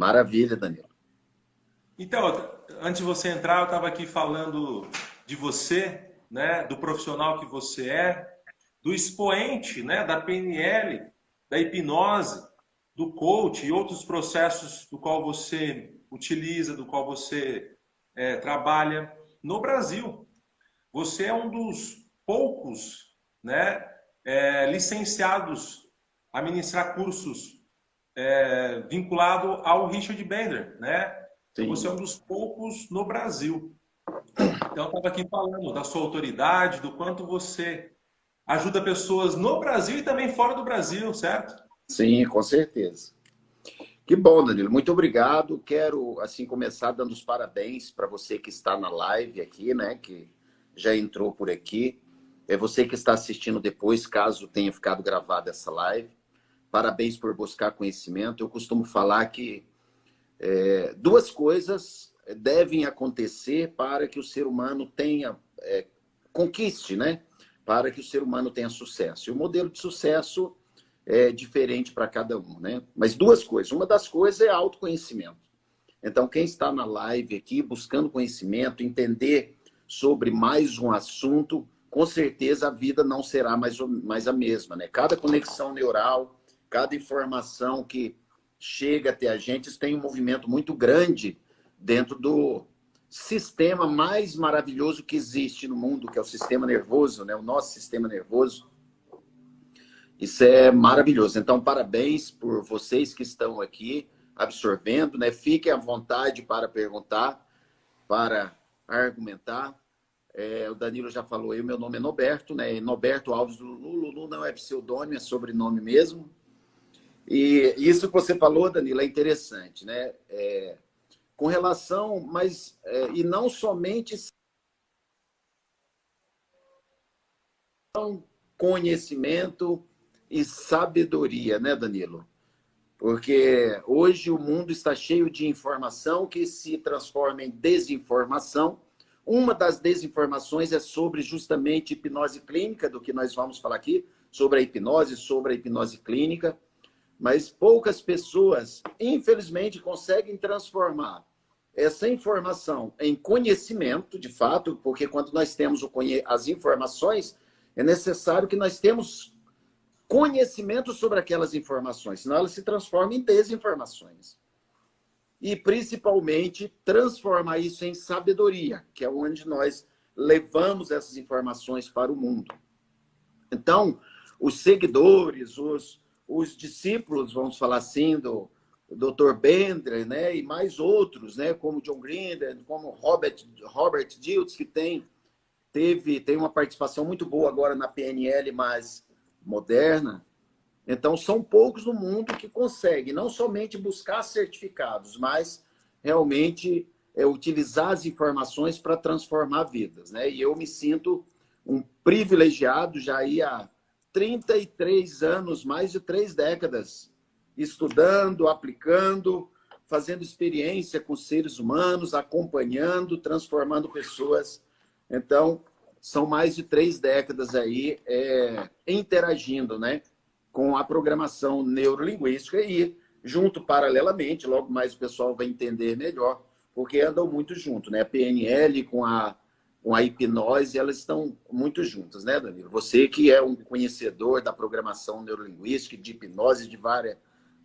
Maravilha, Danilo. Então, antes de você entrar, eu estava aqui falando de você, né, do profissional que você é, do expoente, né, da PNL, da hipnose, do coach e outros processos do qual você utiliza, do qual você trabalha no Brasil. Você é um dos poucos, né, licenciados a ministrar cursos vinculado ao Richard Bandler, né? Então você é Sim. um dos poucos no Brasil. Então eu estava aqui falando da sua autoridade, do quanto você ajuda pessoas no Brasil e também fora do Brasil, certo? Sim, com certeza. Que bom, Danilo. Muito obrigado. Quero, assim, começar dando os parabéns para você que está na live aqui, né? Que já entrou por aqui. É você que está assistindo depois, caso tenha ficado gravada essa live. Parabéns por buscar conhecimento. Eu costumo falar que duas coisas devem acontecer para que o ser humano tenha, conquiste, né? Para que o ser humano tenha sucesso. E o modelo de sucesso é diferente para cada um, né? Mas duas coisas. Uma das coisas é autoconhecimento. Então, quem está na live aqui buscando conhecimento, entender sobre mais um assunto, com certeza a vida não será mais a mesma, né? Cada conexão neural, cada informação que chega até a gente, isso tem um movimento muito grande dentro do sistema mais maravilhoso que existe no mundo, que é o sistema nervoso, né? O nosso sistema nervoso. Isso é maravilhoso. Então, parabéns por vocês que estão aqui absorvendo, né? Fiquem à vontade para perguntar, para argumentar. O Danilo já falou aí, o meu nome é Noberto, né? Noberto Alves Lulu. Lulu não é pseudônimo, é sobrenome mesmo. E isso que você falou, Danilo, é interessante, né? Com relação, mas e não somente conhecimento e sabedoria, né, Danilo? Porque hoje o mundo está cheio de informação que se transforma em desinformação. Uma das desinformações é sobre justamente hipnose clínica, do que nós vamos falar aqui, sobre a hipnose clínica. Mas poucas pessoas, infelizmente, conseguem transformar essa informação em conhecimento, de fato, porque quando nós temos as informações, é necessário que nós temos conhecimento sobre aquelas informações, senão elas se transformam em desinformações. E, principalmente, transformar isso em sabedoria, que é onde nós levamos essas informações para o mundo. Então, os seguidores, os discípulos, vamos falar assim, do Dr. Bandler, né, e mais outros, né, como John Grinder, como Robert Dilts, que tem uma participação muito boa agora na PNL mais moderna. Então, são poucos no mundo que conseguem não somente buscar certificados, mas realmente utilizar as informações para transformar vidas, né? E eu me sinto um privilegiado já aí há 33 anos, mais de 3 décadas, estudando, aplicando, fazendo experiência com seres humanos, acompanhando, transformando pessoas. Então, são mais de 3 décadas aí interagindo, né, com a programação neurolinguística e, junto, paralelamente, logo mais o pessoal vai entender melhor, porque andam muito junto, né? A PNL com a hipnose, elas estão muito juntas, né, Danilo? Você que é um conhecedor da programação neurolinguística, de hipnose, de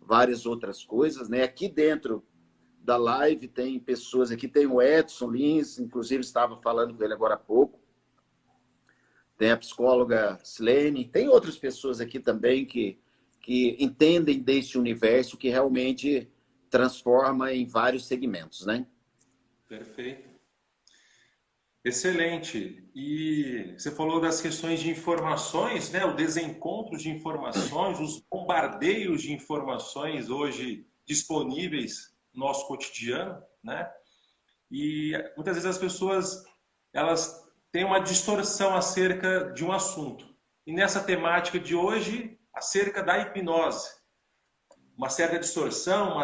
várias outras coisas, né? Aqui dentro da live tem pessoas aqui, tem o Edson Lins, inclusive estava falando com ele agora há pouco, tem a psicóloga Silene, tem outras pessoas aqui também que entendem desse universo que realmente transforma em vários segmentos, né? Perfeito. Excelente. E você falou das questões de informações, né? O desencontro de informações, os bombardeios de informações hoje disponíveis no nosso cotidiano, né? E muitas vezes as pessoas elas têm uma distorção acerca de um assunto. E nessa temática de hoje, acerca da hipnose, uma certa distorção,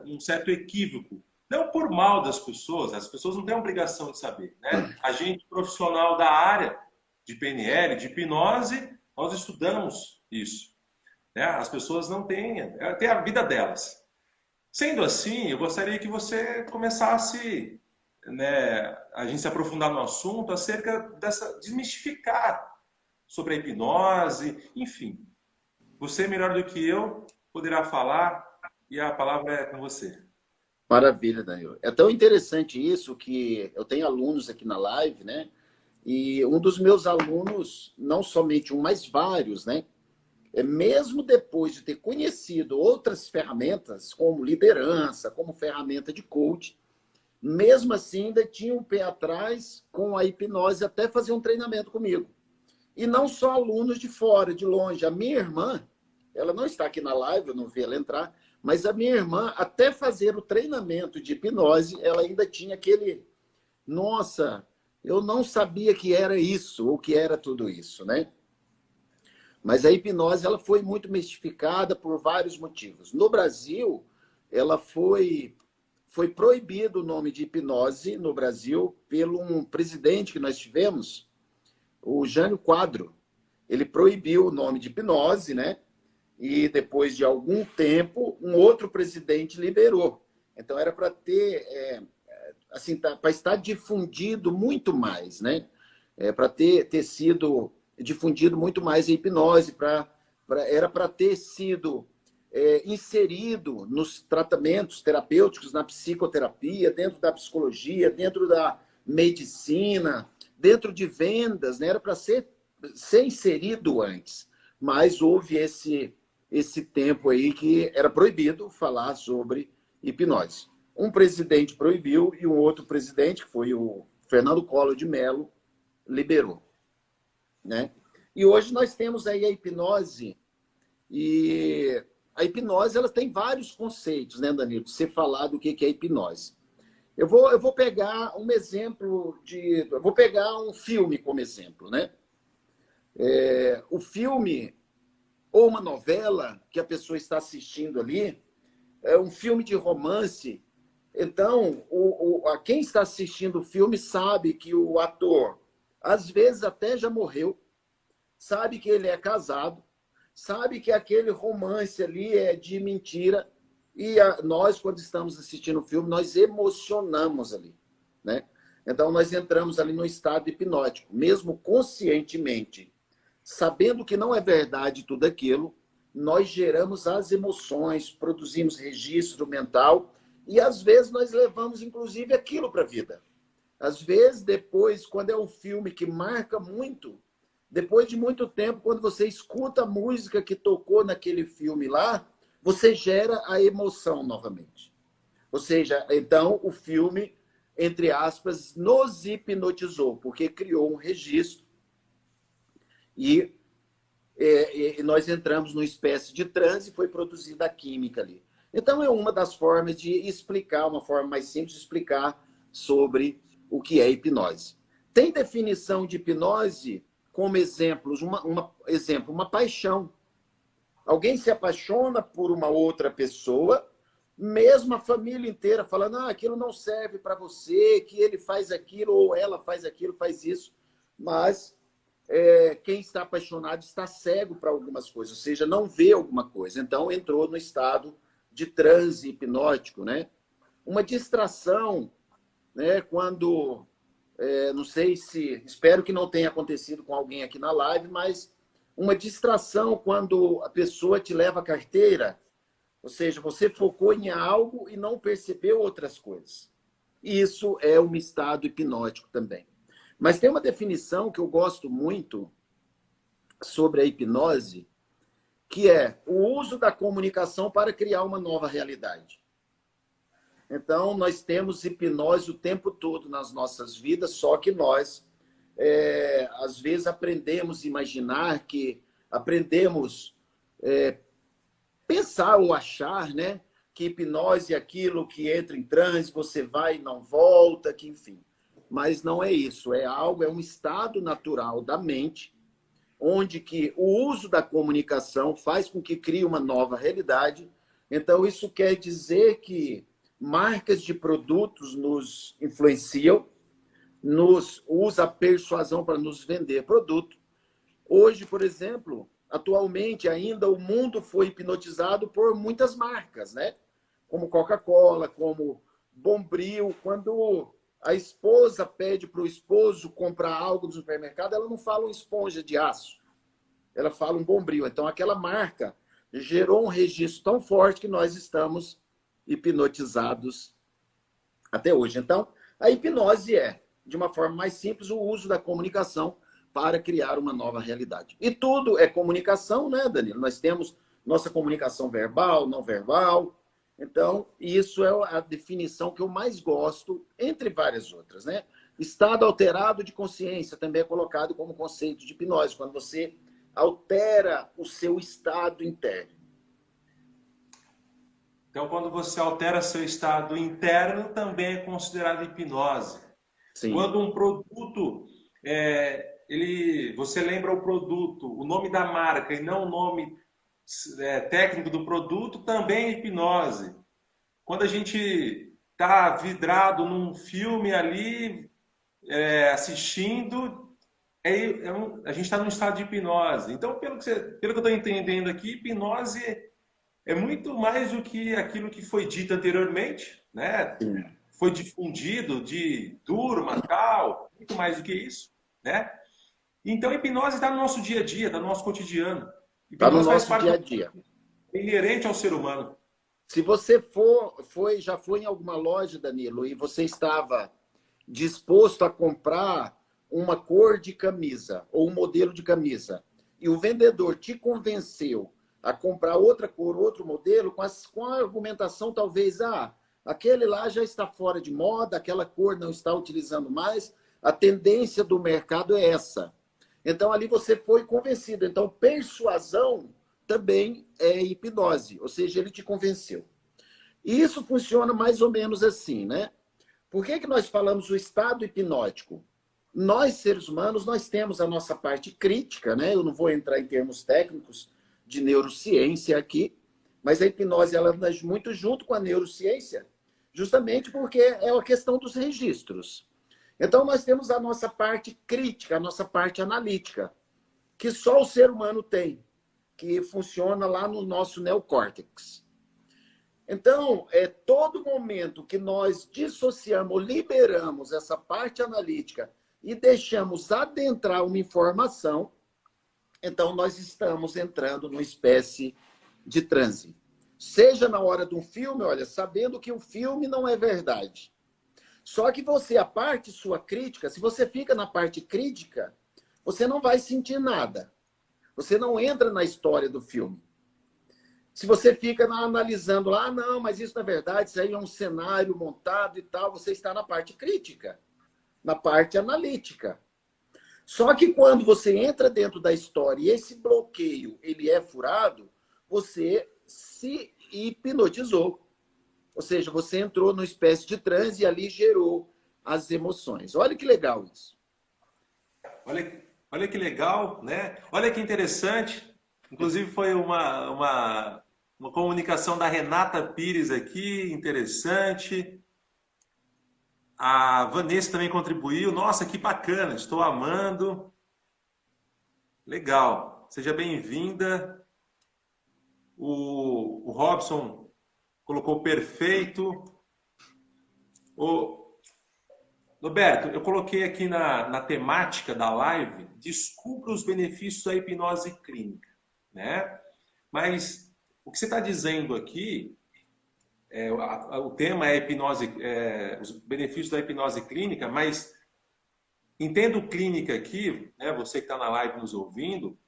um certo equívoco. Não por mal das pessoas, as pessoas não têm obrigação de saber, né? A gente profissional da área de PNL, de hipnose, nós estudamos isso, né? As pessoas não têm, têm a vida delas. Sendo assim, eu gostaria que você começasse, né, a gente se aprofundar no assunto acerca dessa, desmistificar sobre a hipnose, enfim. Você, melhor do que eu, poderá falar e a palavra é com você. Maravilha, Daniel. É tão interessante isso que eu tenho alunos aqui na live, né? E um dos meus alunos, não somente um, mas vários, né? Mesmo depois de ter conhecido outras ferramentas, como liderança, como ferramenta de coach, mesmo assim ainda tinha um pé atrás com a hipnose até fazer um treinamento comigo. E não só alunos de fora, de longe. A minha irmã, ela não está aqui na live, eu não vi ela entrar, mas a minha irmã, até fazer o treinamento de hipnose, ela ainda tinha aquele, nossa, eu não sabia que era isso, ou que era tudo isso, né? Mas a hipnose ela foi muito mistificada por vários motivos. No Brasil, ela foi proibido o nome de hipnose no Brasil pelo um presidente que nós tivemos, o Jânio Quadro. Ele proibiu o nome de hipnose, né? E depois de algum tempo, um outro presidente liberou. Então era para ter, assim, para estar difundido muito mais, né? Para ter sido difundido muito mais a hipnose, era para ter sido inserido nos tratamentos terapêuticos, na psicoterapia, dentro da psicologia, dentro da medicina, dentro de vendas, né? Era para ser inserido antes. Mas houve esse tempo aí que era proibido falar sobre hipnose. Um presidente proibiu e um outro presidente, que foi o Fernando Collor de Mello, liberou, né? E hoje nós temos aí a hipnose, e a hipnose ela tem vários conceitos, né, Danilo? Você falar do que é hipnose. Eu vou pegar um exemplo eu vou pegar um filme como exemplo, né? O filme ou uma novela que a pessoa está assistindo ali, é um filme de romance. Então, quem está assistindo o filme sabe que o ator, às vezes, até já morreu, sabe que ele é casado, sabe que aquele romance ali é de mentira, e nós, quando estamos assistindo o filme, nós emocionamos ali, né? Então, nós entramos ali no estado hipnótico, mesmo conscientemente. Sabendo que não é verdade tudo aquilo, nós geramos as emoções, produzimos registro mental e, às vezes, nós levamos, inclusive, aquilo para a vida. Às vezes, depois, quando é um filme que marca muito, depois de muito tempo, quando você escuta a música que tocou naquele filme lá, você gera a emoção novamente. Ou seja, então, o filme, entre aspas, nos hipnotizou, porque criou um registro e nós entramos numa espécie de transe e foi produzida a química ali. Então, é uma das formas de explicar, uma forma mais simples de explicar sobre o que é hipnose. Tem definição de hipnose como exemplos, uma paixão. Alguém se apaixona por uma outra pessoa, mesmo a família inteira falando, aquilo não serve para você, que ele faz aquilo, ou ela faz aquilo, faz isso. Mas quem está apaixonado está cego para algumas coisas, ou seja, não vê alguma coisa. Então, entrou no estado de transe hipnótico, né? Uma distração, né? Quando, não sei se, espero que não tenha acontecido com alguém aqui na live, mas uma distração quando a pessoa te leva a carteira, ou seja, você focou em algo e não percebeu outras coisas. Isso é um estado hipnótico também. Mas tem uma definição que eu gosto muito sobre a hipnose, que é o uso da comunicação para criar uma nova realidade. Então, nós temos hipnose o tempo todo nas nossas vidas, só que nós, às vezes, aprendemos a imaginar, aprendemos pensar ou achar, né, que hipnose é aquilo que entra em transe, você vai e não volta, que enfim. Mas não é isso, é um estado natural da mente, onde que o uso da comunicação faz com que crie uma nova realidade. Então, isso quer dizer que marcas de produtos nos influenciam, usa a persuasão para nos vender produto. Hoje, por exemplo, atualmente ainda o mundo foi hipnotizado por muitas marcas, né? como Coca-Cola, como Bombril. Quando a esposa pede para o esposo comprar algo no supermercado, ela não fala uma esponja de aço, ela fala um Bombril. Então, aquela marca gerou um registro tão forte que nós estamos hipnotizados até hoje. Então, a hipnose é, de uma forma mais simples, o uso da comunicação para criar uma nova realidade. E tudo é comunicação, né, Danilo? Nós temos nossa comunicação verbal, não verbal. Então, isso é a definição que eu mais gosto, entre várias outras, né? Estado alterado de consciência também é colocado como conceito de hipnose, quando você altera o seu estado interno. Então, quando você altera seu estado interno, também é considerado hipnose. Sim. Quando um produto, você lembra o produto, o nome da marca e não o nome técnico do produto, também é hipnose. Quando a gente está vidrado num filme ali, assistindo, a gente está num estado de hipnose. Então, pelo que eu estou entendendo aqui, hipnose é muito mais do que aquilo que foi dito anteriormente, né? Sim. Foi difundido de durma, tal, muito mais do que isso, né? Então, a hipnose está no nosso dia a dia, está no nosso cotidiano. Está no nosso dia a dia. É inerente ao ser humano. Se você já foi em alguma loja, Danilo, e você estava disposto a comprar uma cor de camisa ou um modelo de camisa, e o vendedor te convenceu a comprar outra cor, outro modelo, com a argumentação talvez, aquele lá já está fora de moda, aquela cor não está utilizando mais, a tendência do mercado é essa. Então, ali você foi convencido. Então, persuasão também é hipnose, ou seja, ele te convenceu. E isso funciona mais ou menos assim, né? Por que nós falamos o estado hipnótico? Nós, seres humanos, nós temos a nossa parte crítica, né? Eu não vou entrar em termos técnicos de neurociência aqui, mas a hipnose ela anda muito junto com a neurociência, justamente porque é a questão dos registros. Então, nós temos a nossa parte crítica, a nossa parte analítica, que só o ser humano tem, que funciona lá no nosso neocórtex. Então, todo momento que nós dissociamos, liberamos essa parte analítica e deixamos adentrar uma informação, então nós estamos entrando numa espécie de transe. Seja na hora de um filme, olha, sabendo que o filme não é verdade. Só que você, a parte sua crítica, se você fica na parte crítica, você não vai sentir nada. Você não entra na história do filme. Se você fica analisando lá, não, mas isso na verdade, isso aí é um cenário montado e tal, você está na parte crítica, na parte analítica. Só que quando você entra dentro da história e esse bloqueio ele é furado, você se hipnotizou. Ou seja, você entrou numa espécie de transe e ali gerou as emoções. Olha que legal isso. Olha que legal, né? Olha que interessante. Inclusive foi uma comunicação da Renata Pires aqui, interessante. A Vanessa também contribuiu. Nossa, que bacana, estou amando. Legal, seja bem-vinda. O Robson colocou perfeito. Roberto, eu coloquei aqui na temática da live, descubra os benefícios da hipnose clínica, né? Mas o que você está dizendo aqui, o tema é hipnose, os benefícios da hipnose clínica, mas entendo clínica aqui, né? Você que está na live nos ouvindo,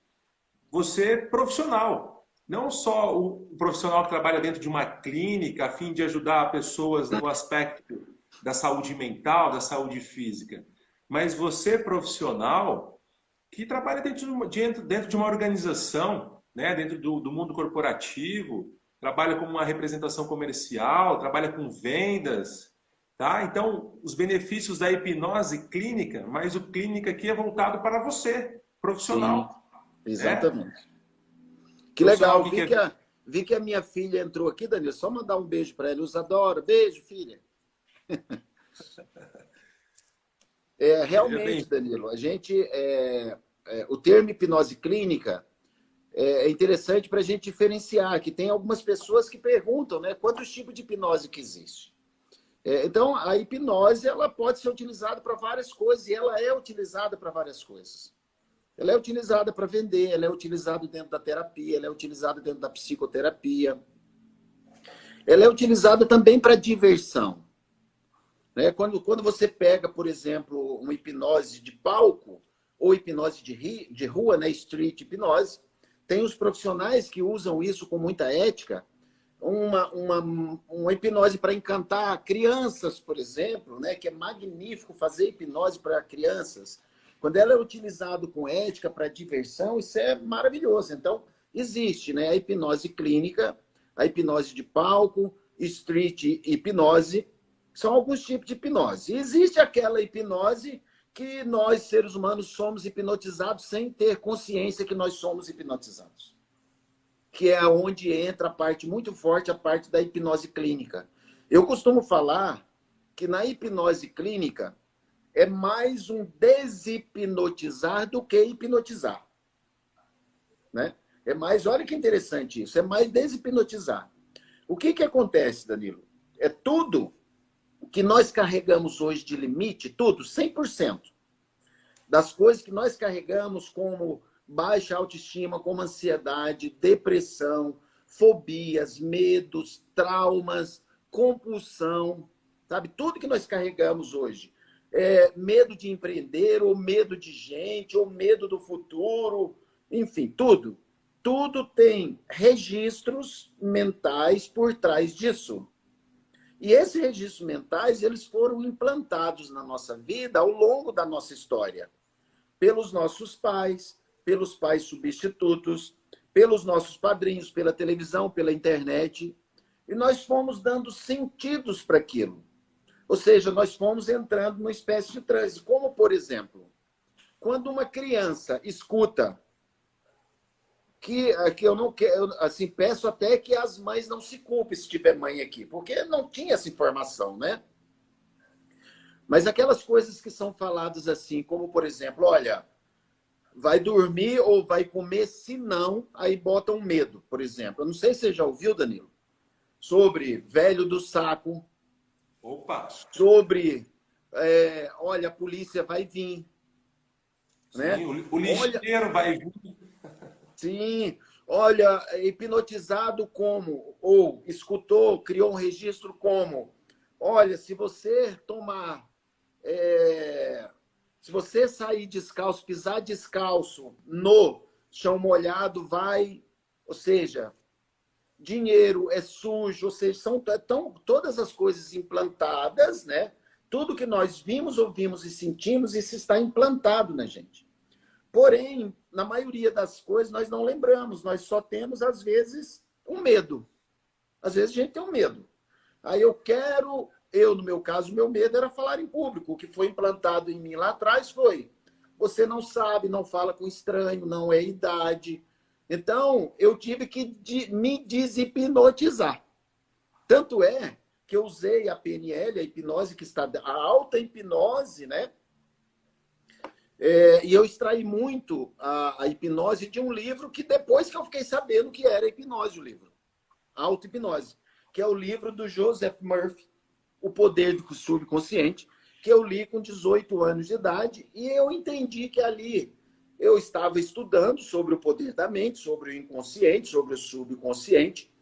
você é profissional. Não só o profissional que trabalha dentro de uma clínica a fim de ajudar pessoas no aspecto da saúde mental, da saúde física, mas você profissional que trabalha dentro de uma organização, né, dentro do mundo corporativo, trabalha como uma representação comercial, trabalha com vendas, tá? Então, os benefícios da hipnose clínica, mas o clínica aqui é voltado para você, profissional. Sim, exatamente. Né? Que legal, vi que a minha filha entrou aqui, Danilo, só mandar um beijo para ela, Isadora, beijo, filha. Realmente, Danilo, a gente, o termo hipnose clínica, é interessante para a gente diferenciar, que tem algumas pessoas que perguntam, né, quantos tipos de hipnose que existe. Então, a hipnose ela pode ser utilizada para várias coisas, e ela é utilizada para várias coisas. Ela é utilizada para vender, ela é utilizada dentro da terapia, ela é utilizada dentro da psicoterapia. Ela é utilizada também para diversão. Né? Quando você pega, por exemplo, uma hipnose de palco ou hipnose de rua, né? Street hipnose, tem os profissionais que usam isso com muita ética, uma hipnose para encantar crianças, por exemplo, né? Que é magnífico fazer hipnose para crianças. Quando ela é utilizada com ética para diversão, isso é maravilhoso. Então, existe, né, a hipnose clínica, a hipnose de palco, street hipnose, são alguns tipos de hipnose. E existe aquela hipnose que nós, seres humanos, somos hipnotizados sem ter consciência que nós somos hipnotizados. Que é onde entra a parte muito forte, a parte da hipnose clínica. Eu costumo falar que na hipnose clínica é mais um deshipnotizar do que hipnotizar. Né? É mais, olha que interessante isso, é mais deshipnotizar. O que acontece, Danilo? É tudo que nós carregamos hoje de limite, tudo, 100%. Das coisas que nós carregamos como baixa autoestima, como ansiedade, depressão, fobias, medos, traumas, compulsão, sabe? Tudo que nós carregamos hoje. Medo de empreender, ou medo de gente, ou medo do futuro, enfim, tudo. Tudo tem registros mentais por trás disso. E esses registros mentais, eles foram implantados na nossa vida ao longo da nossa história. Pelos nossos pais, pelos pais substitutos, pelos nossos padrinhos, pela televisão, pela internet. E nós fomos dando sentidos para aquilo. Ou seja, nós fomos entrando numa espécie de transe. Como, por exemplo, quando uma criança escuta que eu não quero, assim, peço até que as mães não se culpem se tiver mãe aqui, porque não tinha essa informação, né? Mas aquelas coisas que são faladas assim, como, por exemplo, olha, vai dormir ou vai comer, se não, aí botam medo, por exemplo. Eu não sei se você já ouviu, Danilo, sobre velho do saco. Opa! Sobre, olha, a polícia vai vir. Sim, Né? o lixeiro vai vir. Sim, olha, hipnotizado como, ou escutou, criou um registro como, olha, se você tomar, se você sair descalço, pisar descalço no chão molhado, vai, ou seja, dinheiro é sujo, ou seja, são todas as coisas implantadas, né? Tudo que nós vimos, ouvimos e sentimos, isso está implantado na gente. Porém, na maioria das coisas, nós não lembramos, nós só temos, às vezes, um medo. Às vezes a gente tem um medo. Aí no meu caso, o meu medo era falar em público. O que foi implantado em mim lá atrás foi, você não sabe, não fala com estranho, não é idade. Então, eu tive que me deshipnotizar. Tanto é que eu usei a PNL, a hipnose que está... A alta hipnose, né? E eu extraí muito a hipnose de um livro que depois que eu fiquei sabendo que era hipnose o livro. Auto-hipnose. Que é o livro do Joseph Murphy, O Poder do Subconsciente, que eu li com 18 anos de idade e eu entendi que ali eu estava estudando sobre o poder da mente, sobre o inconsciente, sobre o subconsciente.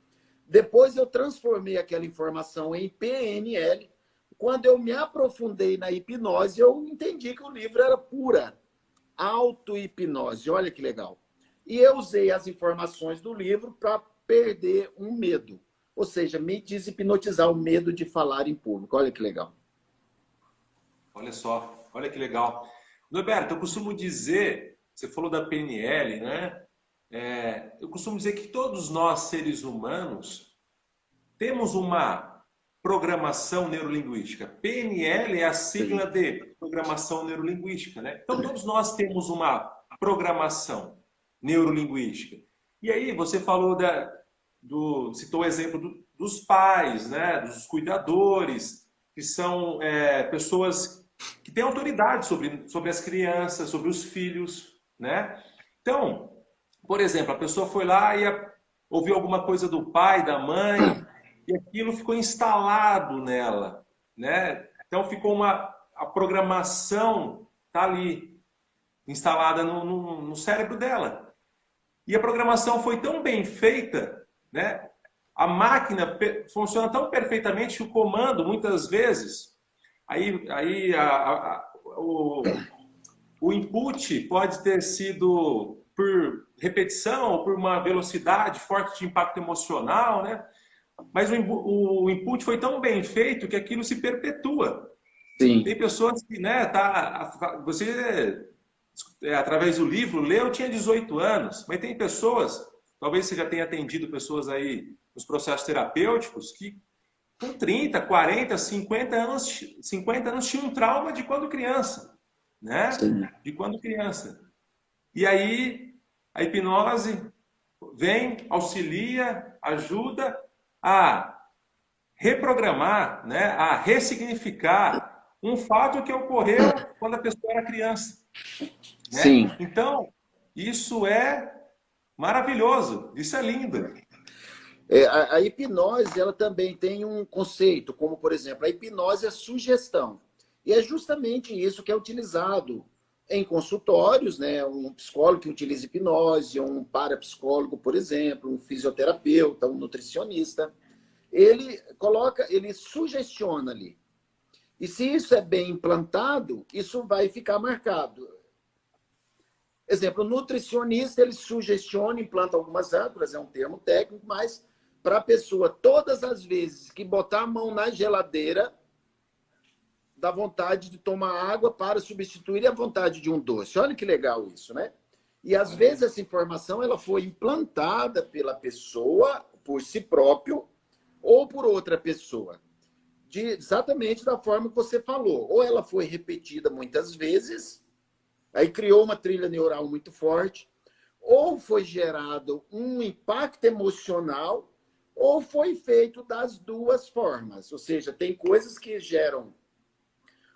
Depois eu transformei aquela informação em PNL. Quando eu me aprofundei na hipnose, eu entendi que o livro era pura auto-hipnose. Olha que legal. E eu usei as informações do livro para perder um medo. Ou seja, me deshipnotizar o medo de falar em público. Olha que legal. Olha só, olha que legal. Norberto, eu costumo dizer, você falou da PNL, né? Eu costumo dizer que todos nós, seres humanos, temos uma programação neurolinguística. PNL é a sigla de programação neurolinguística, né? Então, todos nós temos uma programação neurolinguística. E aí, você falou citou o exemplo dos pais, né? Dos cuidadores, que são pessoas que têm autoridade sobre as crianças, sobre os filhos, né? Então, Por exemplo, a pessoa foi lá e ouviu alguma coisa do pai, da mãe, e aquilo ficou instalado nela, né? Então ficou a programação tá ali, instalada no cérebro dela. E a programação foi tão bem feita, né? A máquina funciona tão perfeitamente que o comando, muitas vezes, o input pode ter sido por repetição ou por uma velocidade forte de impacto emocional, né? Mas o input foi tão bem feito que aquilo se perpetua. Sim. Tem pessoas que, né, você, através do livro, leu, tinha 18 anos, mas tem pessoas, talvez você já tenha atendido pessoas aí nos processos terapêuticos, que com 30, 40, 50 anos tinham um trauma de quando criança, né? Sim. De quando criança. E aí a hipnose vem, auxilia, ajuda a reprogramar, né, a ressignificar um fato que ocorreu quando a pessoa era criança. Né? Sim. Então, isso é maravilhoso, isso é lindo. A hipnose, ela também tem um conceito, como, por exemplo, a hipnose é sugestão. E é justamente isso que é utilizado em consultórios, né? Um psicólogo que utiliza hipnose, um parapsicólogo, por exemplo, um fisioterapeuta, um nutricionista. Ele sugestiona ali. E se isso é bem implantado, isso vai ficar marcado. Exemplo, o nutricionista, ele sugestiona, implanta algumas âncoras, é um termo técnico, mas para a pessoa, todas as vezes que botar a mão na geladeira, dá vontade de tomar água para substituir a vontade de um doce. Olha que legal isso, né? E às vezes essa informação ela foi implantada pela pessoa por si próprio ou por outra pessoa. Exatamente da forma que você falou. Ou ela foi repetida muitas vezes, aí criou uma trilha neural muito forte, ou foi gerado um impacto emocional, ou foi feito das duas formas. Ou seja, tem coisas que geram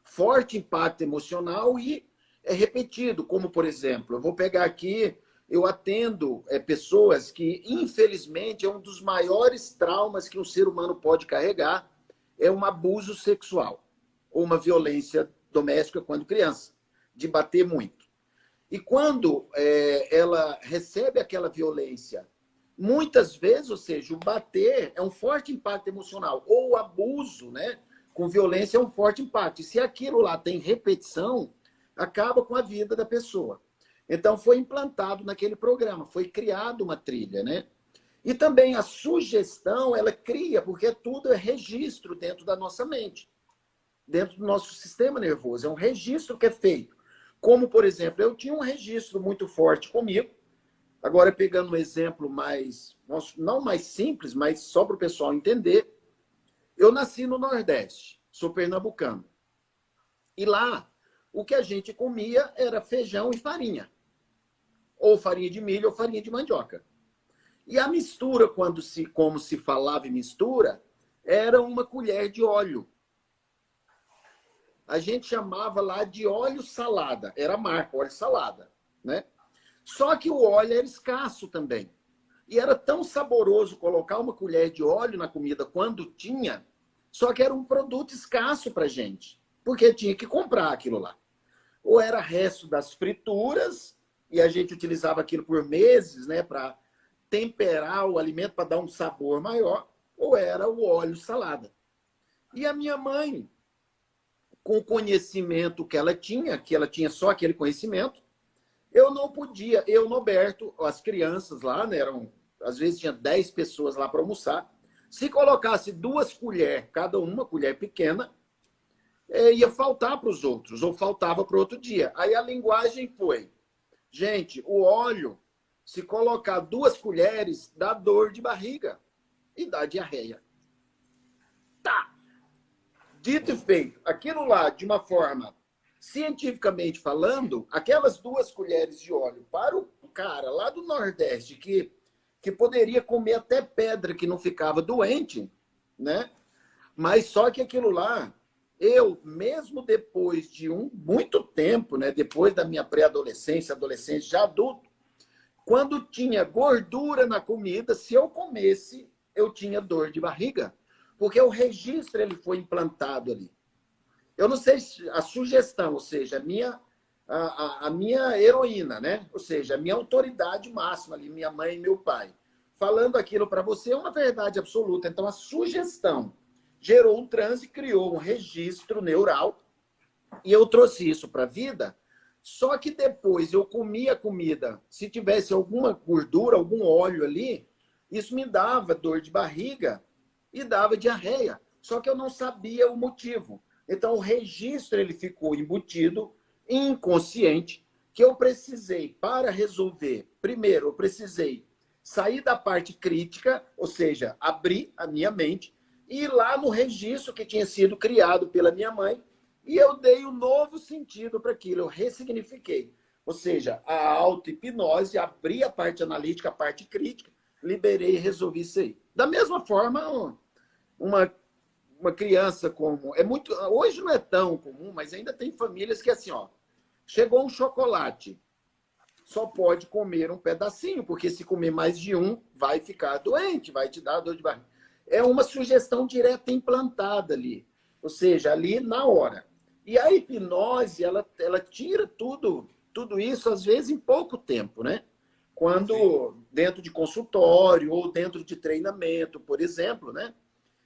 forte impacto emocional e é repetido, como, por exemplo, eu vou pegar aqui, eu atendo pessoas que, infelizmente, é um dos maiores traumas que um ser humano pode carregar, é um abuso sexual, ou uma violência doméstica quando criança, de bater muito. E quando ela recebe aquela violência, muitas vezes, ou seja, o bater é um forte impacto emocional, ou o abuso, né, com violência é um forte impacto. E se aquilo lá tem repetição, acaba com a vida da pessoa. Então, foi implantado naquele programa, foi criada uma trilha, né? E também a sugestão, ela cria, porque tudo é registro dentro da nossa mente, dentro do nosso sistema nervoso. É um registro que é feito. Como, por exemplo, eu tinha um registro muito forte comigo. Agora, pegando um exemplo mais, não mais simples, mas só para o pessoal entender. Eu nasci no Nordeste, sou pernambucano. E lá, o que a gente comia era feijão e farinha. Ou farinha de milho ou farinha de mandioca. E a mistura, como se falava em mistura, era uma colher de óleo. A gente chamava lá de óleo salada. Era a marca, óleo salada, né? Só que o óleo era escasso também. E era tão saboroso colocar uma colher de óleo na comida quando tinha, só que era um produto escasso para gente, porque tinha que comprar aquilo lá. Ou era resto das frituras, e a gente utilizava aquilo por meses, né, para temperar o alimento, para dar um sabor maior, ou era o óleo salada. E a minha mãe, com o conhecimento que ela tinha só aquele conhecimento, eu não podia, Norberto, as crianças lá, né, às vezes tinha 10 pessoas lá para almoçar, se colocasse 2 colheres, cada uma colher pequena, ia faltar para os outros, ou faltava para outro dia. Aí a linguagem foi, gente, o óleo, se colocar 2 colheres, dá dor de barriga e dá diarreia. Tá! Dito e feito, aquilo lá, de uma forma cientificamente falando, aquelas 2 colheres de óleo para o cara lá do Nordeste que poderia comer até pedra que não ficava doente, né? Mas só que aquilo lá, eu, mesmo depois de muito tempo, né? Depois da minha pré-adolescência, adolescência, já adulto, Quando tinha gordura na comida, se eu comesse, eu tinha dor de barriga, porque o registro ele foi implantado ali. Eu não sei se a sugestão, ou seja, a minha heroína, né? Ou seja, a minha autoridade máxima ali, minha mãe e meu pai, falando aquilo para você é uma verdade absoluta. Então, a sugestão gerou um transe, criou um registro neural, e eu trouxe isso para a vida. Só que depois eu comia comida, se tivesse alguma gordura, algum óleo ali, isso me dava dor de barriga e dava diarreia. Só que eu não sabia o motivo. Então o registro ele ficou embutido, inconsciente, que eu precisei, para resolver, primeiro eu precisei sair da parte crítica, ou seja, abrir a minha mente, e ir lá no registro que tinha sido criado pela minha mãe, e eu dei um novo sentido para aquilo, eu ressignifiquei. Ou seja, a auto-hipnose, abri a parte analítica, a parte crítica, liberei e resolvi isso aí. Da mesma forma, uma criança como... hoje não é tão comum, mas ainda tem famílias que assim, ó, chegou um chocolate, só pode comer um pedacinho, porque se comer mais de um, vai ficar doente, vai te dar dor de barriga. É uma sugestão direta implantada ali, ou seja, ali na hora. E a hipnose, ela tira tudo isso, às vezes, em pouco tempo, né? Quando dentro de consultório ou dentro de treinamento, por exemplo, né?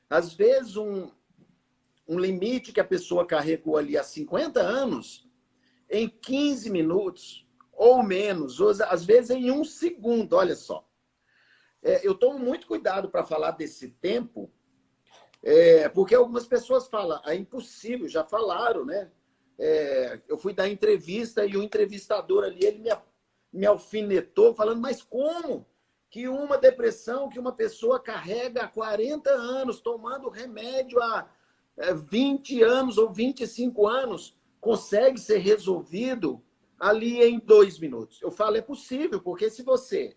Às vezes, um limite que a pessoa carregou ali há 50 anos, em 15 minutos ou menos, ou às vezes em 1 segundo, olha só. Eu tomo muito cuidado para falar desse tempo, porque algumas pessoas falam, é impossível, já falaram, né? Eu fui dar entrevista e o entrevistador ali, ele me alfinetou, falando, mas como que uma depressão que uma pessoa carrega há 40 anos, tomando remédio há 20 anos ou 25 anos, consegue ser resolvido ali em 2 minutos? Eu falo, é possível, porque se você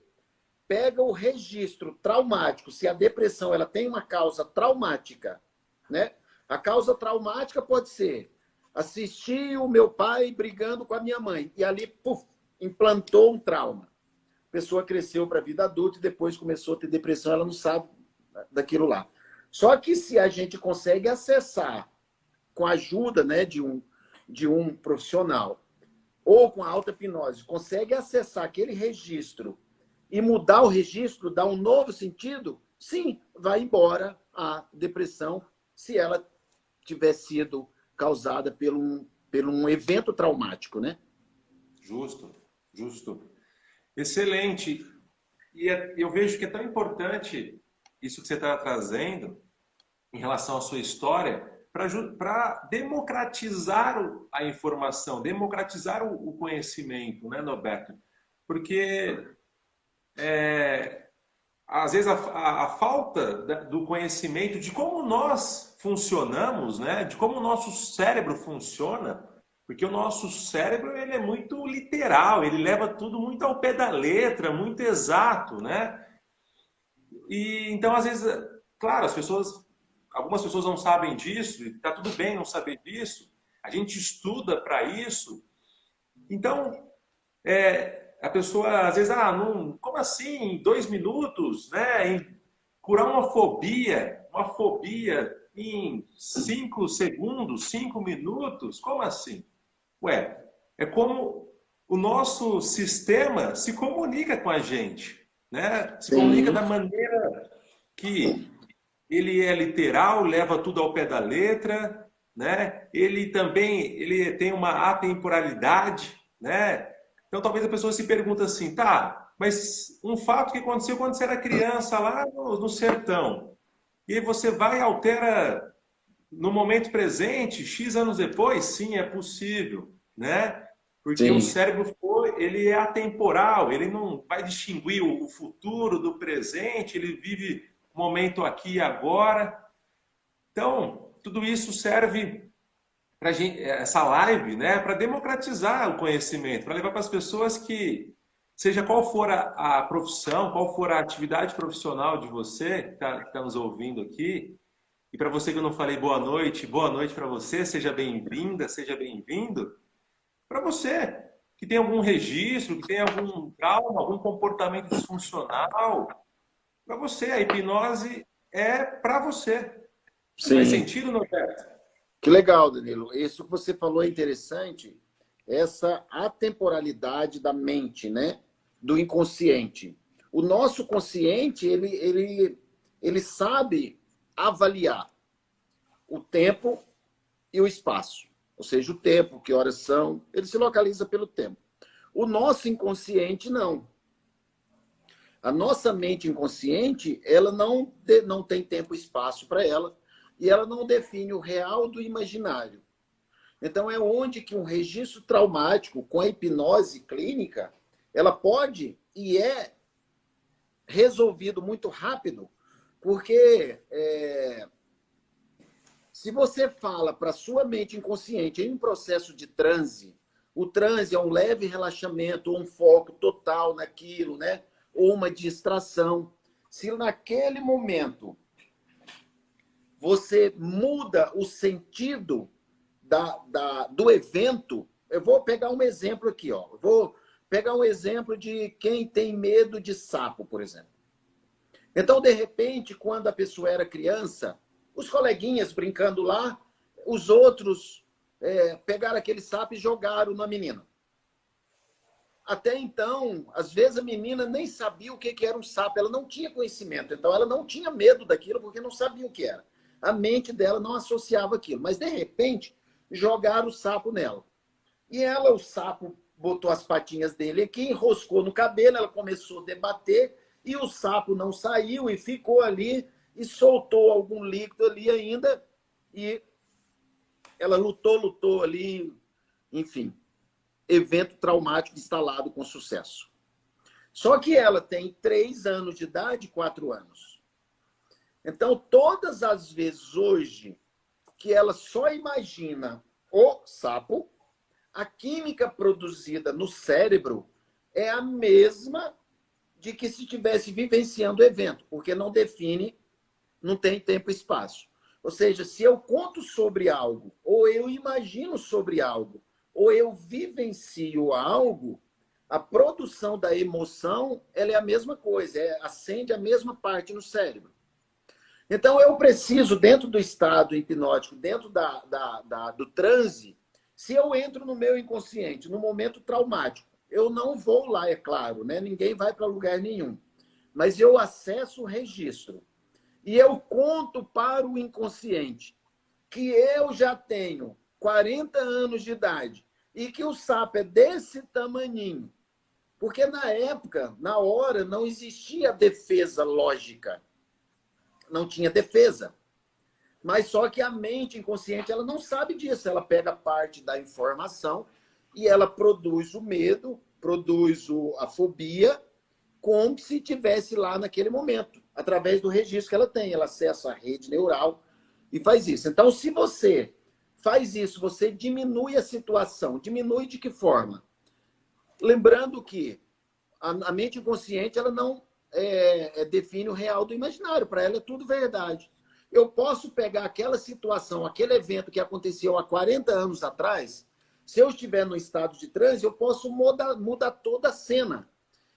pega o registro traumático, se a depressão ela tem uma causa traumática, né? A causa traumática pode ser assistir o meu pai brigando com a minha mãe, e ali, puf, implantou um trauma. A pessoa cresceu para a vida adulta e depois começou a ter depressão, ela não sabe daquilo lá. Só que se a gente consegue acessar, com a ajuda, né, de um profissional, ou com a auto-hipnose, consegue acessar aquele registro e mudar o registro, dar um novo sentido, sim, vai embora a depressão, se ela tiver sido causada por um evento traumático, né? Justo, justo. Excelente. E eu vejo que é tão importante isso que você está trazendo em relação à sua história para democratizar a informação, democratizar o conhecimento, né, Norberto? Porque às vezes a falta do conhecimento de como nós funcionamos, né, de como o nosso cérebro funciona, porque o nosso cérebro ele é muito literal, ele leva tudo muito ao pé da letra, muito exato, né? E então às vezes, claro, algumas pessoas não sabem disso, e está tudo bem não saber disso. A gente estuda para isso. Então, a pessoa às vezes, não, como assim, 2 minutos, né? Curar uma fobia em 5 segundos, 5 minutos, como assim? Ué, é como o nosso sistema se comunica com a gente, né? Se comunica da maneira que ele é literal, leva tudo ao pé da letra, né? Ele tem uma atemporalidade, né? Então talvez a pessoa se pergunte assim, tá, mas um fato que aconteceu quando você era criança lá no sertão, e aí você vai e altera no momento presente, X anos depois, sim, é possível, né? Porque o cérebro ele é atemporal, ele não vai distinguir o futuro do presente, ele vive o momento aqui e agora. Então, tudo isso serve para essa live, né, para democratizar o conhecimento, para levar para as pessoas que, seja qual for a profissão, qual for a atividade profissional de você que está nos ouvindo aqui, e para você que eu não falei boa noite para você, seja bem-vinda, seja bem-vindo. Para você, que tem algum registro, que tem algum trauma, algum comportamento disfuncional. Para você, a hipnose é para você. Faz Sim. sentido, Norberto? Que legal, Danilo. Isso que você falou é interessante, essa atemporalidade da mente, né? Do inconsciente. O nosso consciente, ele sabe avaliar o tempo e o espaço. Ou seja, o tempo, que horas são, ele se localiza pelo tempo. O nosso inconsciente, não. A nossa mente inconsciente, ela não tem tempo e espaço para ela, e ela não define o real do imaginário. Então, é onde que um registro traumático com a hipnose clínica, ela pode e é resolvido muito rápido, porque se você fala para sua mente inconsciente em um processo de transe, o transe é um leve relaxamento, ou um foco total naquilo, né? Ou uma distração. Se naquele momento você muda o sentido do evento, eu vou pegar um exemplo aqui, ó. Eu vou pegar um exemplo de quem tem medo de sapo, por exemplo. Então, de repente, quando a pessoa era criança, os coleguinhas brincando lá, os outros pegaram aquele sapo e jogaram na menina. Até então, às vezes a menina nem sabia o que era um sapo, ela não tinha conhecimento, então ela não tinha medo daquilo porque não sabia o que era. A mente dela não associava aquilo, mas de repente jogaram o sapo nela. E ela, o sapo, botou as patinhas dele aqui, enroscou no cabelo, ela começou a debater e o sapo não saiu e ficou ali e soltou algum líquido ali ainda e ela lutou ali, enfim, evento traumático instalado com sucesso. Só que ela tem 3 anos de idade, 4 anos. Então, todas as vezes hoje que ela só imagina o sapo, a química produzida no cérebro é a mesma de que se estivesse vivenciando o evento, porque não define, não tem tempo e espaço. Ou seja, se eu conto sobre algo, ou eu imagino sobre algo, ou eu vivencio algo, a produção da emoção ela é a mesma coisa, acende a mesma parte no cérebro. Então, eu preciso, dentro do estado hipnótico, dentro do transe, se eu entro no meu inconsciente, no momento traumático, eu não vou lá, é claro, né? Ninguém vai para lugar nenhum. Mas eu acesso o registro. E eu conto para o inconsciente que eu já tenho 40 anos de idade e que o sapo é desse tamaninho. Porque na época, na hora, não existia defesa lógica. Não tinha defesa. Mas só que a mente inconsciente ela não sabe disso. Ela pega parte da informação e ela produz o medo, produz a fobia, como se tivesse lá naquele momento, através do registro que ela tem. Ela acessa a rede neural e faz isso. Então, se você faz isso, você diminui a situação. Diminui de que forma? Lembrando que a mente inconsciente ela não define o real do imaginário. Para ela é tudo verdade. Eu posso pegar aquela situação, aquele evento que aconteceu há 40 anos atrás, se eu estiver no estado de transe, eu posso mudar toda a cena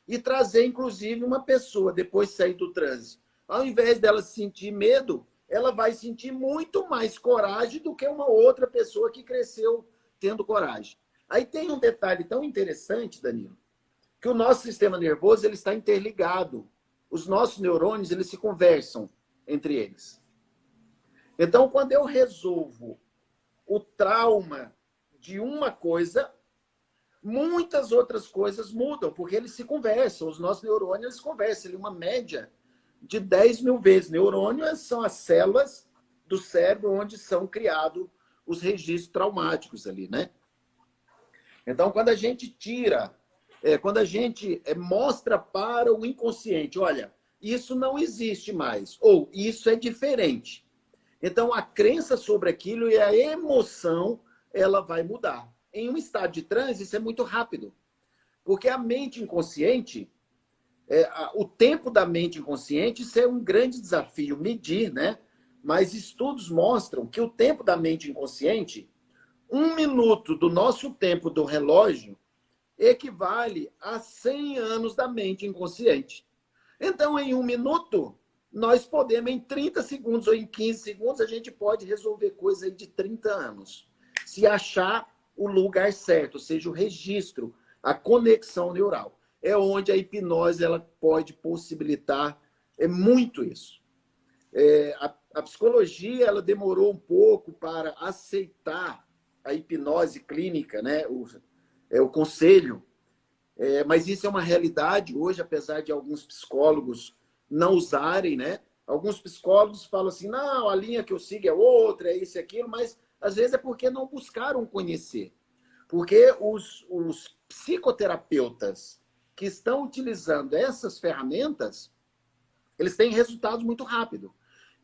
e trazer, inclusive, uma pessoa, depois de sair do transe. Ao invés dela sentir medo, ela vai sentir muito mais coragem do que uma outra pessoa que cresceu tendo coragem. Aí tem um detalhe tão interessante, Danilo, que o nosso sistema nervoso ele está interligado. Os nossos neurônios eles se conversam entre eles. Então, quando eu resolvo o trauma de uma coisa, muitas outras coisas mudam, porque eles se conversam. Os nossos neurônios eles conversam. Uma média de 10 mil vezes. Neurônios são as células do cérebro onde são criados os registros traumáticos ali, né? Então, quando a gente quando a gente mostra para o inconsciente, olha, isso não existe mais, ou isso é diferente. Então, a crença sobre aquilo e a emoção, ela vai mudar. Em um estado de transe, isso é muito rápido. Porque a mente inconsciente, o tempo da mente inconsciente, isso é um grande desafio, medir, né? Mas estudos mostram que o tempo da mente inconsciente, 1 minuto do nosso tempo do relógio, equivale a 100 anos da mente inconsciente. Então, em 1 minuto, nós podemos, em 30 segundos ou em 15 segundos, a gente pode resolver coisa aí de 30 anos. Se achar o lugar certo, ou seja, o registro, a conexão neural. É onde a hipnose ela pode possibilitar muito isso. A psicologia ela demorou um pouco para aceitar a hipnose clínica, né? O conselho. Mas isso é uma realidade hoje, apesar de alguns psicólogos não usarem, né? Alguns psicólogos falam assim, não, a linha que eu sigo é outra, é isso e aquilo, mas às vezes é porque não buscaram conhecer. Porque os psicoterapeutas que estão utilizando essas ferramentas, eles têm resultados muito rápido.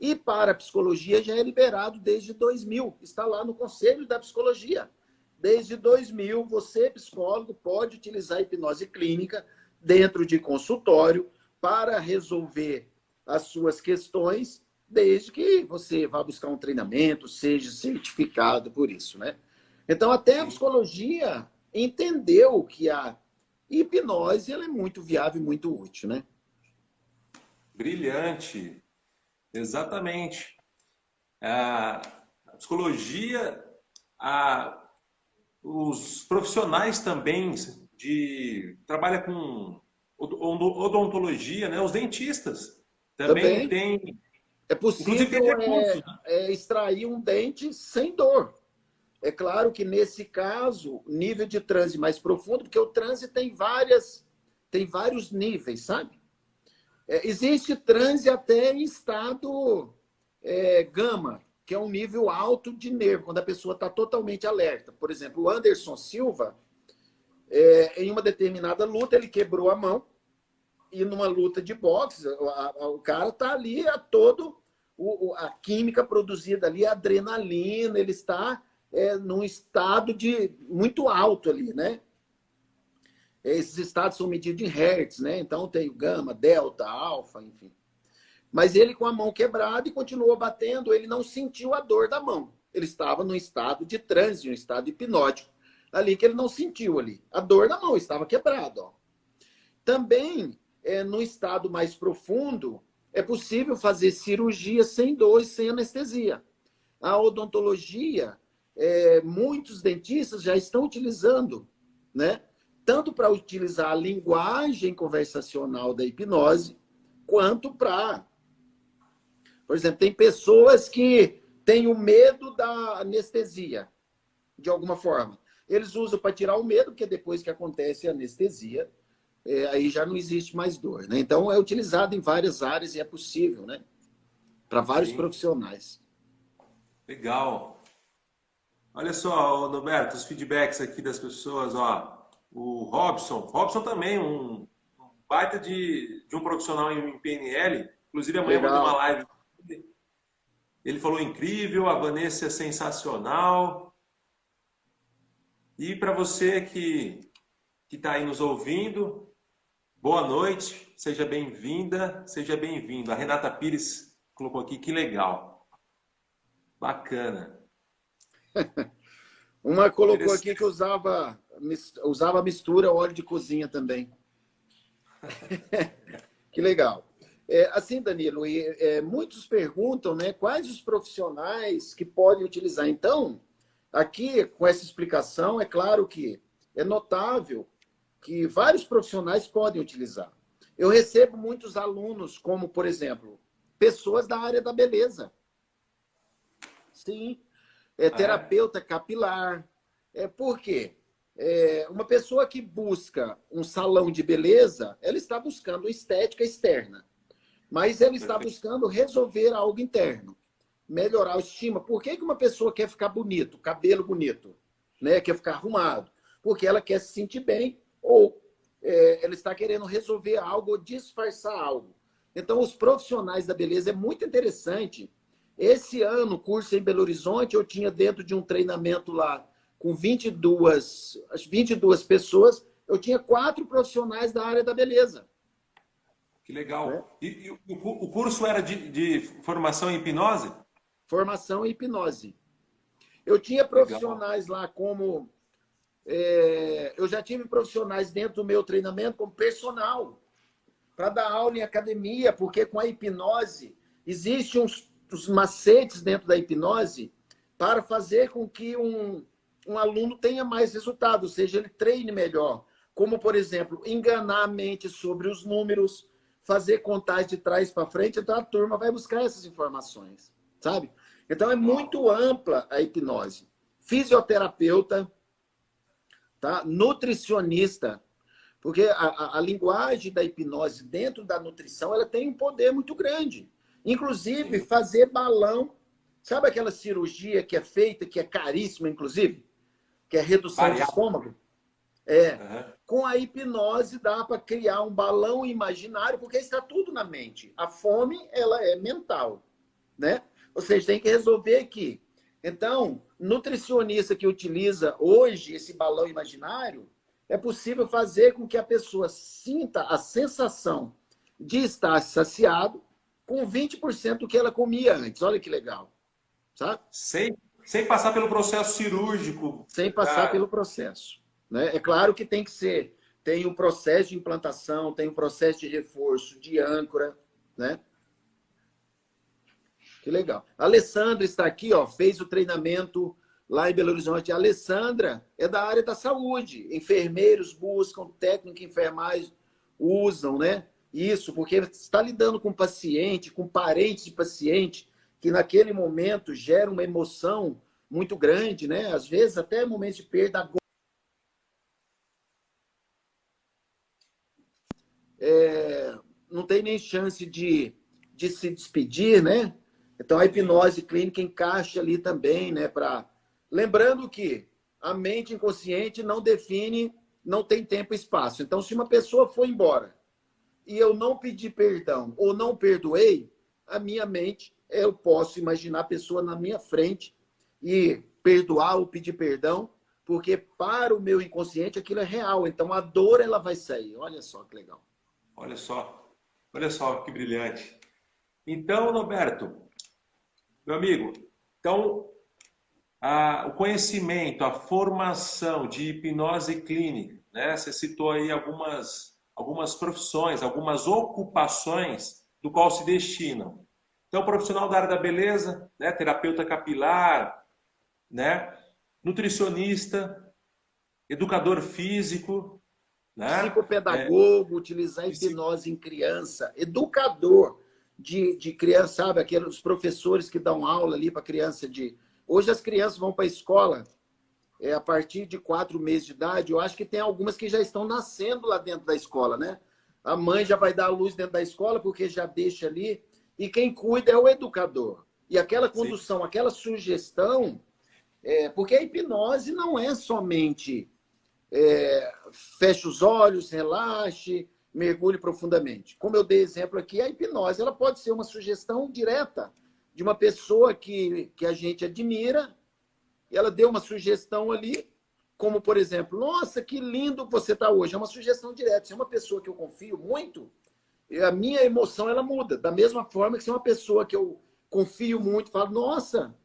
E para a psicologia já é liberado desde 2000. Está lá no Conselho da Psicologia. Desde 2000, você, psicólogo, pode utilizar a hipnose clínica dentro de consultório para resolver as suas questões, desde que você vá buscar um treinamento, seja certificado por isso, né? Então, até a psicologia entendeu que a hipnose ela é muito viável e muito útil, né? Brilhante. Exatamente. A psicologia, os profissionais também trabalham com odontologia, né? Os dentistas também têm, é inclusive tem possível recursos, né? extrair um dente sem dor. É claro que nesse caso, nível de transe mais profundo, porque o transe tem vários níveis, sabe? Existe transe até em estado gama, que é um nível alto de nervo, quando a pessoa está totalmente alerta. Por exemplo, o Anderson Silva, em uma determinada luta, ele quebrou a mão, e numa luta de boxe, o cara está ali a química produzida ali, a adrenalina, ele está num estado muito alto ali, né? Esses estados são medidos em hertz, né? Então tem o gama, delta, alfa, enfim. Mas ele com a mão quebrada e continuou batendo, ele não sentiu a dor da mão. Ele estava num estado de transe, um estado hipnótico, ali que ele não sentiu ali. A dor da mão estava quebrada, ó. Também, no estado mais profundo, é possível fazer cirurgia sem dor e sem anestesia. A odontologia, muitos dentistas já estão utilizando, né? Tanto para utilizar a linguagem conversacional da hipnose, quanto para... Por exemplo, tem pessoas que têm o medo da anestesia, de alguma forma. Eles usam para tirar o medo, porque depois que acontece a anestesia, aí já não existe mais dor, né? Então, é utilizado em várias áreas e é possível, né? Para vários profissionais. Legal. Olha só, Norberto, os feedbacks aqui das pessoas, ó. O Robson também, um baita de um profissional em PNL. Inclusive, amanhã eu vou ter uma live. Ele falou incrível, a Vanessa é sensacional. E para você que está aí nos ouvindo, boa noite, seja bem-vinda, seja bem-vindo. A Renata Pires colocou aqui, que legal. Bacana. Uma colocou aqui que usava mistura óleo de cozinha também. Que legal. Assim, Danilo, muitos perguntam, né, quais os profissionais que podem utilizar. Então, aqui, com essa explicação, é claro que é notável que vários profissionais podem utilizar. Eu recebo muitos alunos, como, por exemplo, pessoas da área da beleza. Sim, terapeuta capilar. Por quê? Uma pessoa que busca um salão de beleza, ela está buscando estética externa. Mas ela está buscando resolver algo interno. Melhorar a estima. Por que uma pessoa quer ficar bonito, cabelo bonito, né? Quer ficar arrumado? Porque ela quer se sentir bem ou ela está querendo resolver algo ou disfarçar algo. Então, os profissionais da beleza é muito interessante. Esse ano, curso em Belo Horizonte, eu tinha dentro de um treinamento lá com 22 pessoas, eu tinha 4 profissionais da área da beleza. Que legal. E o curso era de formação em hipnose? Formação em hipnose. Eu tinha profissionais lá como Eu já tive profissionais dentro do meu treinamento como personal, para dar aula em academia, porque com a hipnose, existem uns macetes dentro da hipnose para fazer com que um aluno tenha mais resultado, ou seja, ele treine melhor. Como, por exemplo, enganar a mente sobre os números, fazer contagem de trás para frente, então a turma vai buscar essas informações, sabe? Então é muito ampla a hipnose. Fisioterapeuta, tá? Nutricionista, porque a linguagem da hipnose dentro da nutrição, ela tem um poder muito grande. Inclusive, fazer balão, sabe aquela cirurgia que é feita, que é caríssima, inclusive? Que é redução de estômago? Com a hipnose dá para criar um balão imaginário, porque está tudo na mente. A fome, ela é mental, né? Ou seja, tem que resolver aqui. Então, nutricionista que utiliza hoje esse balão imaginário, é possível fazer com que a pessoa sinta a sensação de estar saciado com 20% do que ela comia antes. Olha que legal, sabe? Sem passar pelo processo cirúrgico. Sem passar pelo processo. Né? É claro que tem que ser. Tem um processo de implantação, tem um processo de reforço, de âncora, né? Que legal. A Alessandra está aqui, ó, fez o treinamento lá em Belo Horizonte. A Alessandra é da área da saúde. Enfermeiros buscam, técnico de enfermagem usam, né? Isso, porque você está lidando com paciente, com parentes de paciente, que naquele momento gera uma emoção muito grande, né? Às vezes até momentos de perda. Não tem nem chance de se despedir, né? Então, a hipnose clínica encaixa ali também, né? Lembrando que a mente inconsciente não define, não tem tempo e espaço. Então, se uma pessoa for embora e eu não pedi perdão ou não perdoei, a minha mente, eu posso imaginar a pessoa na minha frente e perdoar ou pedir perdão, porque para o meu inconsciente aquilo é real. Então, a dor, ela vai sair. Olha só que legal. Olha só que brilhante. Então, Roberto, meu amigo, então o conhecimento, a formação de hipnose clínica, né? Você citou aí algumas profissões, algumas ocupações do qual se destinam. Então, profissional da área da beleza, né? Terapeuta capilar, né? Nutricionista, educador físico, né? Psicopedagogo, utilizar hipnose em criança, educador de criança, sabe? Aqueles professores que dão aula ali para criança de... Hoje as crianças vão para a escola a partir de 4 meses de idade. Eu acho que tem algumas que já estão nascendo lá dentro da escola, né? A mãe já vai dar a luz dentro da escola porque já deixa ali. E quem cuida é o educador. E aquela condução, sim, aquela sugestão... porque a hipnose não é somente... feche os olhos, relaxe, mergulhe profundamente. Como eu dei exemplo aqui, a hipnose ela pode ser uma sugestão direta de uma pessoa que a gente admira, e ela deu uma sugestão ali, como, por exemplo, nossa, que lindo você está hoje. É uma sugestão direta. Se é uma pessoa que eu confio muito, a minha emoção ela muda. Da mesma forma que se é uma pessoa que eu confio muito, falo, nossa,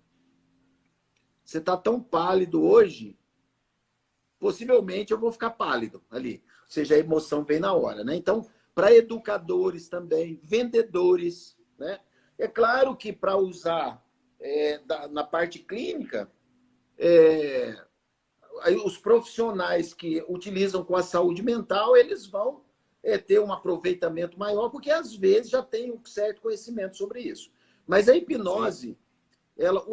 você está tão pálido hoje, possivelmente eu vou ficar pálido ali. Ou seja, a emoção vem na hora, né? Então, para educadores também, vendedores, né? É claro que para usar na parte clínica, os profissionais que utilizam com a saúde mental, eles vão ter um aproveitamento maior, porque às vezes já tem um certo conhecimento sobre isso. Mas a hipnose,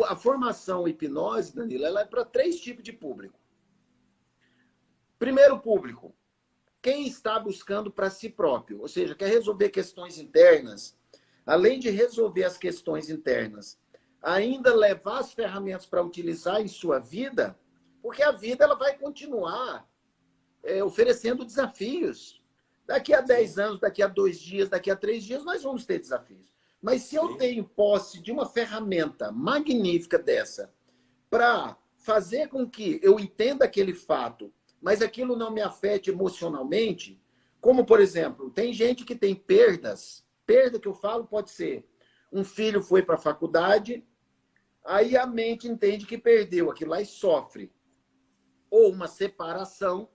a formação hipnose, Danilo, ela é para 3 tipos de público. Primeiro público, quem está buscando para si próprio, ou seja, quer resolver questões internas, além de resolver as questões internas, ainda levar as ferramentas para utilizar em sua vida, porque a vida ela vai continuar oferecendo desafios. Daqui a 10 anos, daqui a 2 dias, daqui a 3 dias, nós vamos ter desafios. Mas se eu tenho posse de uma ferramenta magnífica dessa para fazer com que eu entenda aquele fato, mas aquilo não me afete emocionalmente, como, por exemplo, tem gente que tem perdas. Perda que eu falo pode ser um filho foi para a faculdade, aí a mente entende que perdeu aquilo lá e sofre. ou uma separação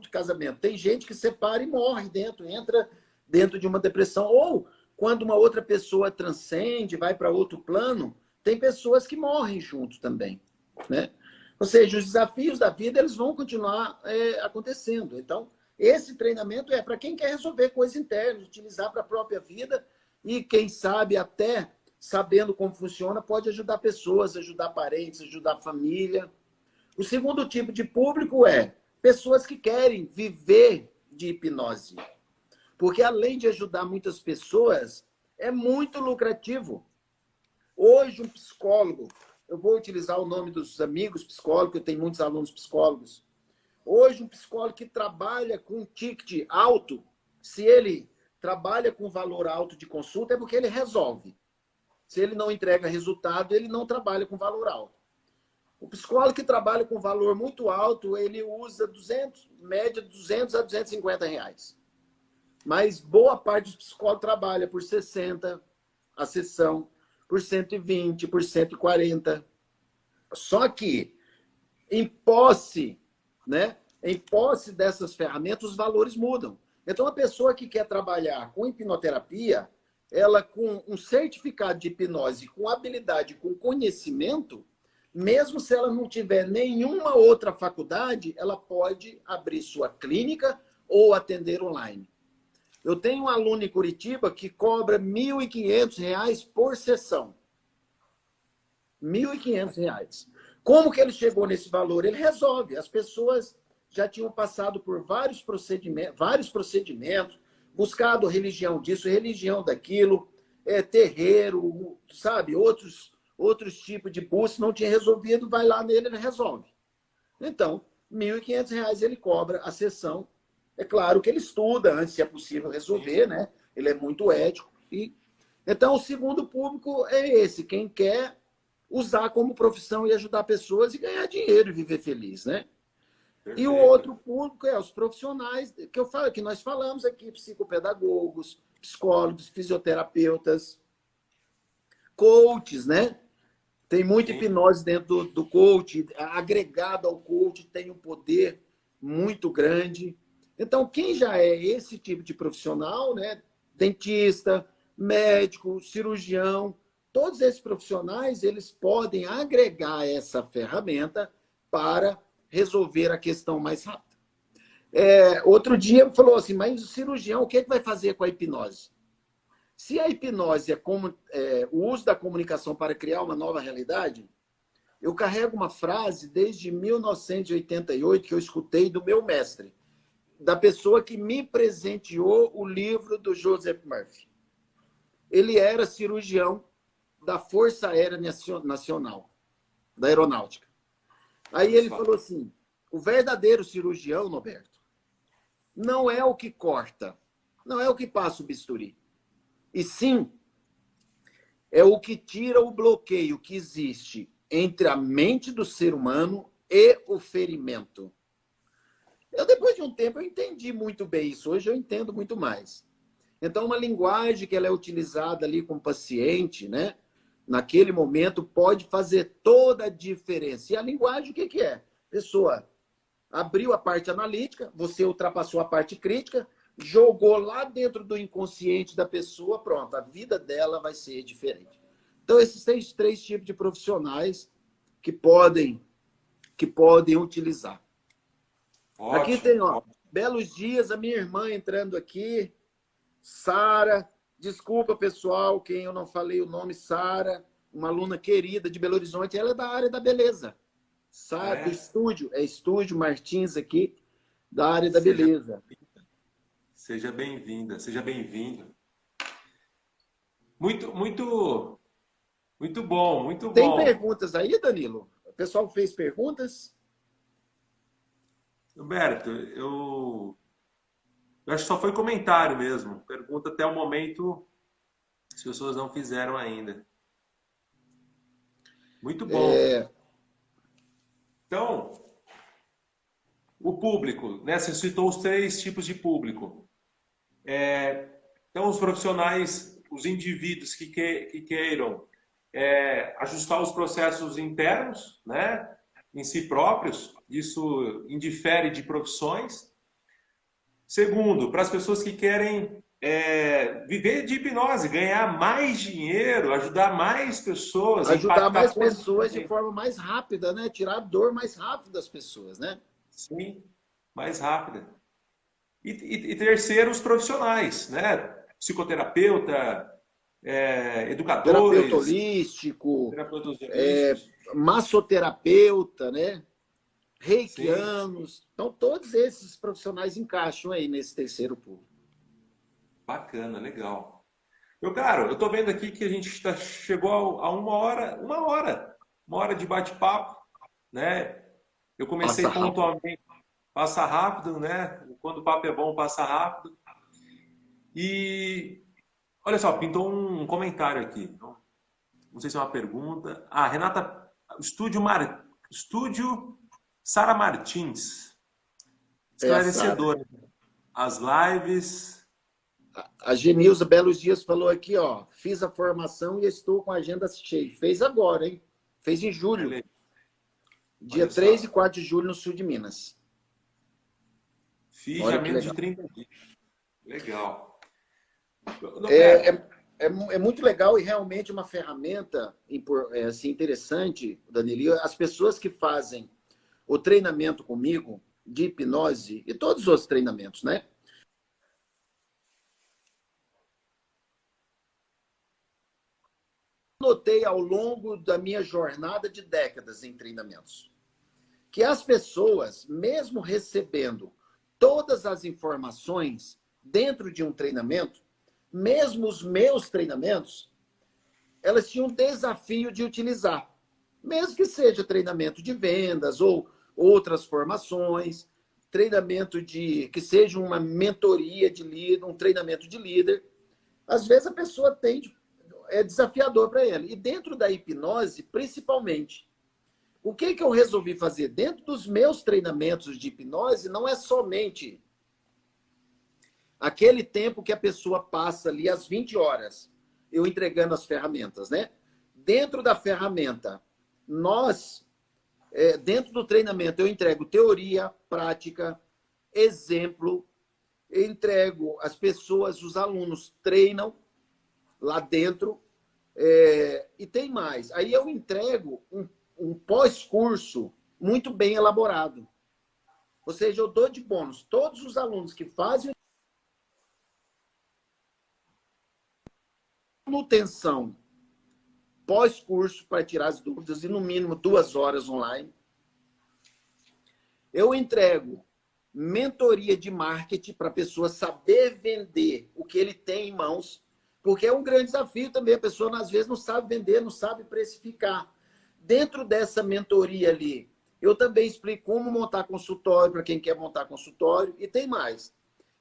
de casamento. Tem gente que separa e morre entra dentro de uma depressão. Ou quando uma outra pessoa transcende, vai para outro plano, tem pessoas que morrem junto também, né? Ou seja, os desafios da vida eles vão continuar acontecendo. Então, esse treinamento é para quem quer resolver coisas internas, utilizar para a própria vida e, quem sabe, até sabendo como funciona, pode ajudar pessoas, ajudar parentes, ajudar a família. O segundo tipo de público é pessoas que querem viver de hipnose. Porque, além de ajudar muitas pessoas, é muito lucrativo. Hoje, um psicólogo, eu vou utilizar o nome dos amigos psicólogos, eu tenho muitos alunos psicólogos. Hoje, um psicólogo que trabalha com um ticket alto, se ele trabalha com valor alto de consulta, é porque ele resolve. Se ele não entrega resultado, ele não trabalha com valor alto. O psicólogo que trabalha com valor muito alto, ele usa média 200 a 250 reais. Mas boa parte dos psicólogos trabalha por 60 a sessão, por 120, por 140. Só que, em posse, né? Em posse dessas ferramentas, os valores mudam. Então, a pessoa que quer trabalhar com hipnoterapia, ela com um certificado de hipnose, com habilidade, com conhecimento, mesmo se ela não tiver nenhuma outra faculdade, ela pode abrir sua clínica ou atender online. Eu tenho um aluno em Curitiba que cobra R$ 1.500 por sessão. R$ 1.500. Como que ele chegou nesse valor? Ele resolve. As pessoas já tinham passado por vários procedimentos, buscado religião disso, religião daquilo, terreiro, sabe? Outros tipos de busca, não tinha resolvido, vai lá nele, ele resolve. Então, R$ 1.500 ele cobra a sessão. É claro que ele estuda antes, se é possível resolver, né? Ele é muito ético. Então, o segundo público é esse, quem quer usar como profissão e ajudar pessoas e ganhar dinheiro e viver feliz, né? Perfeito. E o outro público é os profissionais que nós falamos aqui, psicopedagogos, psicólogos, fisioterapeutas, coaches, né? Tem muita hipnose dentro do coach, agregado ao coach, tem um poder muito grande. Então, quem já é esse tipo de profissional, né? Dentista, médico, cirurgião, todos esses profissionais, eles podem agregar essa ferramenta para resolver a questão mais rápido. Outro dia falou assim, mas o cirurgião, o que vai fazer com a hipnose? Se a hipnose o uso da comunicação para criar uma nova realidade, eu carrego uma frase desde 1988 que eu escutei do meu mestre, da pessoa que me presenteou o livro do Joseph Murphy. Ele era cirurgião da Força Aérea Nacional, da Aeronáutica. Aí ele falou assim, o verdadeiro cirurgião, Norberto, não é o que corta, não é o que passa o bisturi, e sim é o que tira o bloqueio que existe entre a mente do ser humano e o ferimento. Depois de um tempo, eu entendi muito bem isso. Hoje eu entendo muito mais. Então, uma linguagem que ela é utilizada ali com o paciente, né? Naquele momento, pode fazer toda a diferença. E a linguagem, o que é? Pessoa abriu a parte analítica, você ultrapassou a parte crítica, jogou lá dentro do inconsciente da pessoa, pronto, a vida dela vai ser diferente. Então, esses três tipos de profissionais que podem utilizar. Ótimo. Aqui tem, belos dias, a minha irmã entrando aqui, Sara. Desculpa, pessoal, quem eu não falei o nome, Sara, uma aluna querida de Belo Horizonte, ela é da área da beleza. Sara, Estúdio Martins aqui, da área da beleza. Seja bem-vinda, seja bem-vindo. Muito bom, muito bom. Tem perguntas aí, Danilo? O pessoal fez perguntas? Roberto, eu acho que só foi comentário mesmo. Pergunta até o momento, as pessoas não fizeram ainda. Muito bom. Então, o público, né? Você citou os 3 tipos de público. Então, os profissionais, os indivíduos que queiram ajustar os processos internos, né? em si próprios, isso indifere de profissões. Segundo, para as pessoas que querem viver de hipnose, ganhar mais dinheiro, ajudar mais pessoas, Ajudar impactar mais pessoas de positivamente. forma mais rápida, né? Tirar a dor mais rápido das pessoas, né? Sim, mais rápida. E terceiro, os profissionais, né? Psicoterapeuta, Terapeuta educadores, holístico, terapeutas holísticos. massoterapeuta, né? Sim, Reikianos. Então, todos esses profissionais encaixam aí nesse terceiro público. bacana, legal. Meu caro, eu estou vendo aqui que a gente chegou a uma hora de bate-papo, né? Eu comecei Passa rápido. pontualmente, passa rápido, né? Quando o papo é bom, passa rápido. E olha só, pintou um comentário aqui. Não sei se é uma pergunta. Ah, Renata, Estúdio Sara Martins, É a Sara. esclarecedor. As lives. A Genilza Belos Dias falou aqui, ó. Fiz a formação e estou com a agenda cheia. Fez agora, hein? Fez em julho. Dia Olha 3 e só. 4 de julho no sul de Minas. Fiz já Olha que menos de legal. 30 dias. Legal. É, Notero, é muito legal e realmente uma ferramenta assim, interessante, Danilo. As pessoas que fazem o treinamento comigo de hipnose e todos os outros treinamentos, né? Notei ao longo da minha jornada de décadas em treinamentos que as pessoas, mesmo recebendo todas as informações dentro de um treinamento, mesmo os meus treinamentos, elas tinham um desafio de utilizar. Mesmo que seja treinamento de vendas ou outras formações, treinamento que seja uma mentoria de líder, um treinamento de líder, às vezes a pessoa é desafiador para ele. E dentro da hipnose, principalmente. O que eu resolvi fazer? Dentro dos meus treinamentos de hipnose, não é somente aquele tempo que a pessoa passa ali às 20 horas, eu entregando as ferramentas, né? Dentro da ferramenta, dentro do treinamento, eu entrego teoria, prática, exemplo, eu entrego as pessoas, os alunos treinam lá dentro, e tem mais. Aí eu entrego um pós-curso muito bem elaborado. Ou seja, eu dou de bônus todos os alunos que fazem manutenção pós-curso para tirar as dúvidas e no mínimo 2 horas online. Eu entrego mentoria de marketing para a pessoa saber vender o que ele tem em mãos, porque é um grande desafio também. A pessoa, às vezes, não sabe vender, não sabe precificar. Dentro dessa mentoria ali, eu também explico como montar consultório para quem quer montar consultório. E tem mais.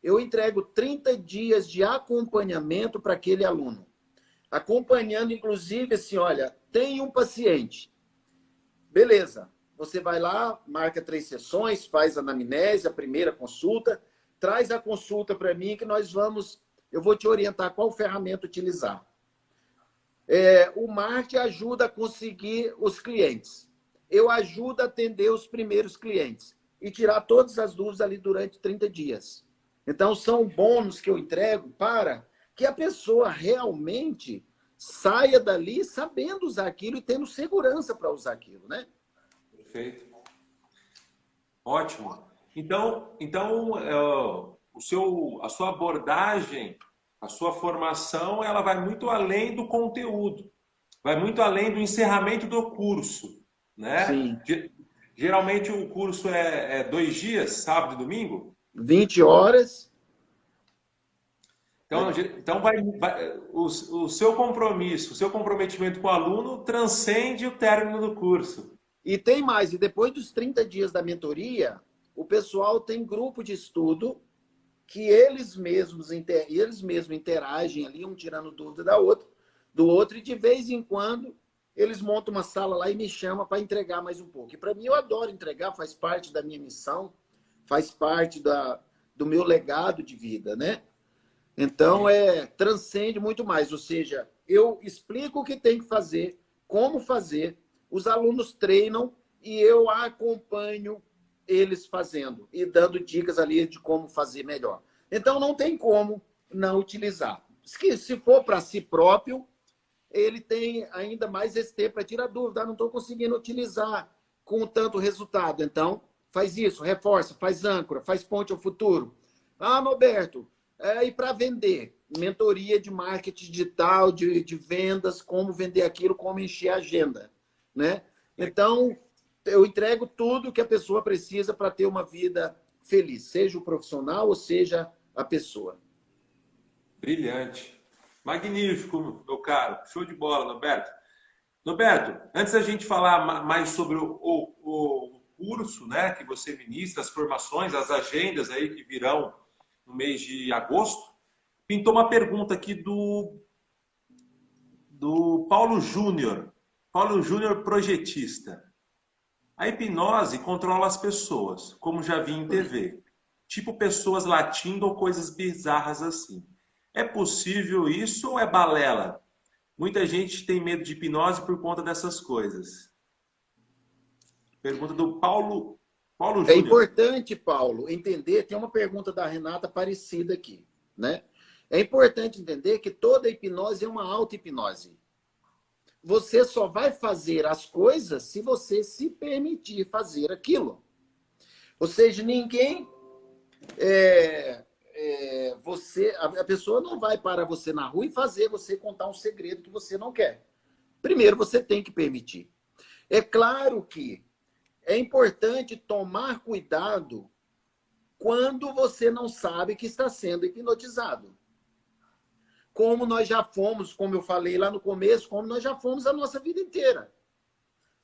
Eu entrego 30 dias de acompanhamento para aquele aluno. Acompanhando, inclusive, assim, olha, tem um paciente. Beleza. Você vai lá, marca 3 sessões, faz a anamnese, a primeira consulta, traz a consulta para mim que eu vou te orientar qual ferramenta utilizar. O marketing ajuda a conseguir os clientes. Eu ajudo a atender os primeiros clientes e tirar todas as dúvidas ali durante 30 dias. Então, são bônus que eu entrego para que a pessoa realmente saia dali sabendo usar aquilo e tendo segurança para usar aquilo, né? perfeito. Ótimo. Então a sua abordagem, a sua formação, ela vai muito além do conteúdo, vai muito além do encerramento do curso, né? Sim. Geralmente o curso é 2 dias, sábado e domingo. 20 horas. Então o seu compromisso, o seu comprometimento com o aluno transcende o término do curso. E tem mais. E depois dos 30 dias da mentoria, o pessoal tem grupo de estudo que eles mesmos interagem ali, um tirando dúvida do outro, e de vez em quando eles montam uma sala lá e me chamam para entregar mais um pouco. E para mim, eu adoro entregar, faz parte da minha missão, faz parte do meu legado de vida, né? Então, transcende muito mais. Ou seja, eu explico o que tem que fazer, como fazer, os alunos treinam e eu acompanho eles fazendo e dando dicas ali de como fazer melhor. Então, não tem como não utilizar. Se for para si próprio, ele tem ainda mais esse tempo para tirar dúvida. Não estou conseguindo utilizar com tanto resultado. Então, faz isso, reforça, faz âncora, faz ponte ao futuro. Ah, Roberto, e para vender? Mentoria de marketing digital, de vendas, como vender aquilo, como encher a agenda. Né? Então, eu entrego tudo que a pessoa precisa para ter uma vida feliz, seja o profissional ou seja a pessoa. Brilhante. Magnífico, meu caro. Show de bola, Norberto. Norberto, antes da gente falar mais sobre o curso, né, que você ministra, as formações, as agendas aí que virão no mês de agosto, pintou uma pergunta aqui do Paulo Júnior. Paulo Júnior, projetista. A hipnose controla as pessoas, como já vi em TV. Tipo pessoas latindo ou coisas bizarras assim. É possível isso ou é balela? Muita gente tem medo de hipnose por conta dessas coisas. Pergunta do Paulo É Júnior. importante, Paulo, entender, tem uma pergunta da Renata parecida aqui, né? É importante entender que toda hipnose é uma auto-hipnose. Você só vai fazer as coisas se você se permitir fazer aquilo. Ou seja, ninguém... a pessoa não vai para você na rua e fazer você contar um segredo que você não quer. Primeiro, você tem que permitir. É claro que é importante tomar cuidado quando você não sabe que está sendo hipnotizado. Como nós já fomos, como eu falei lá no começo, como nós já fomos a nossa vida inteira.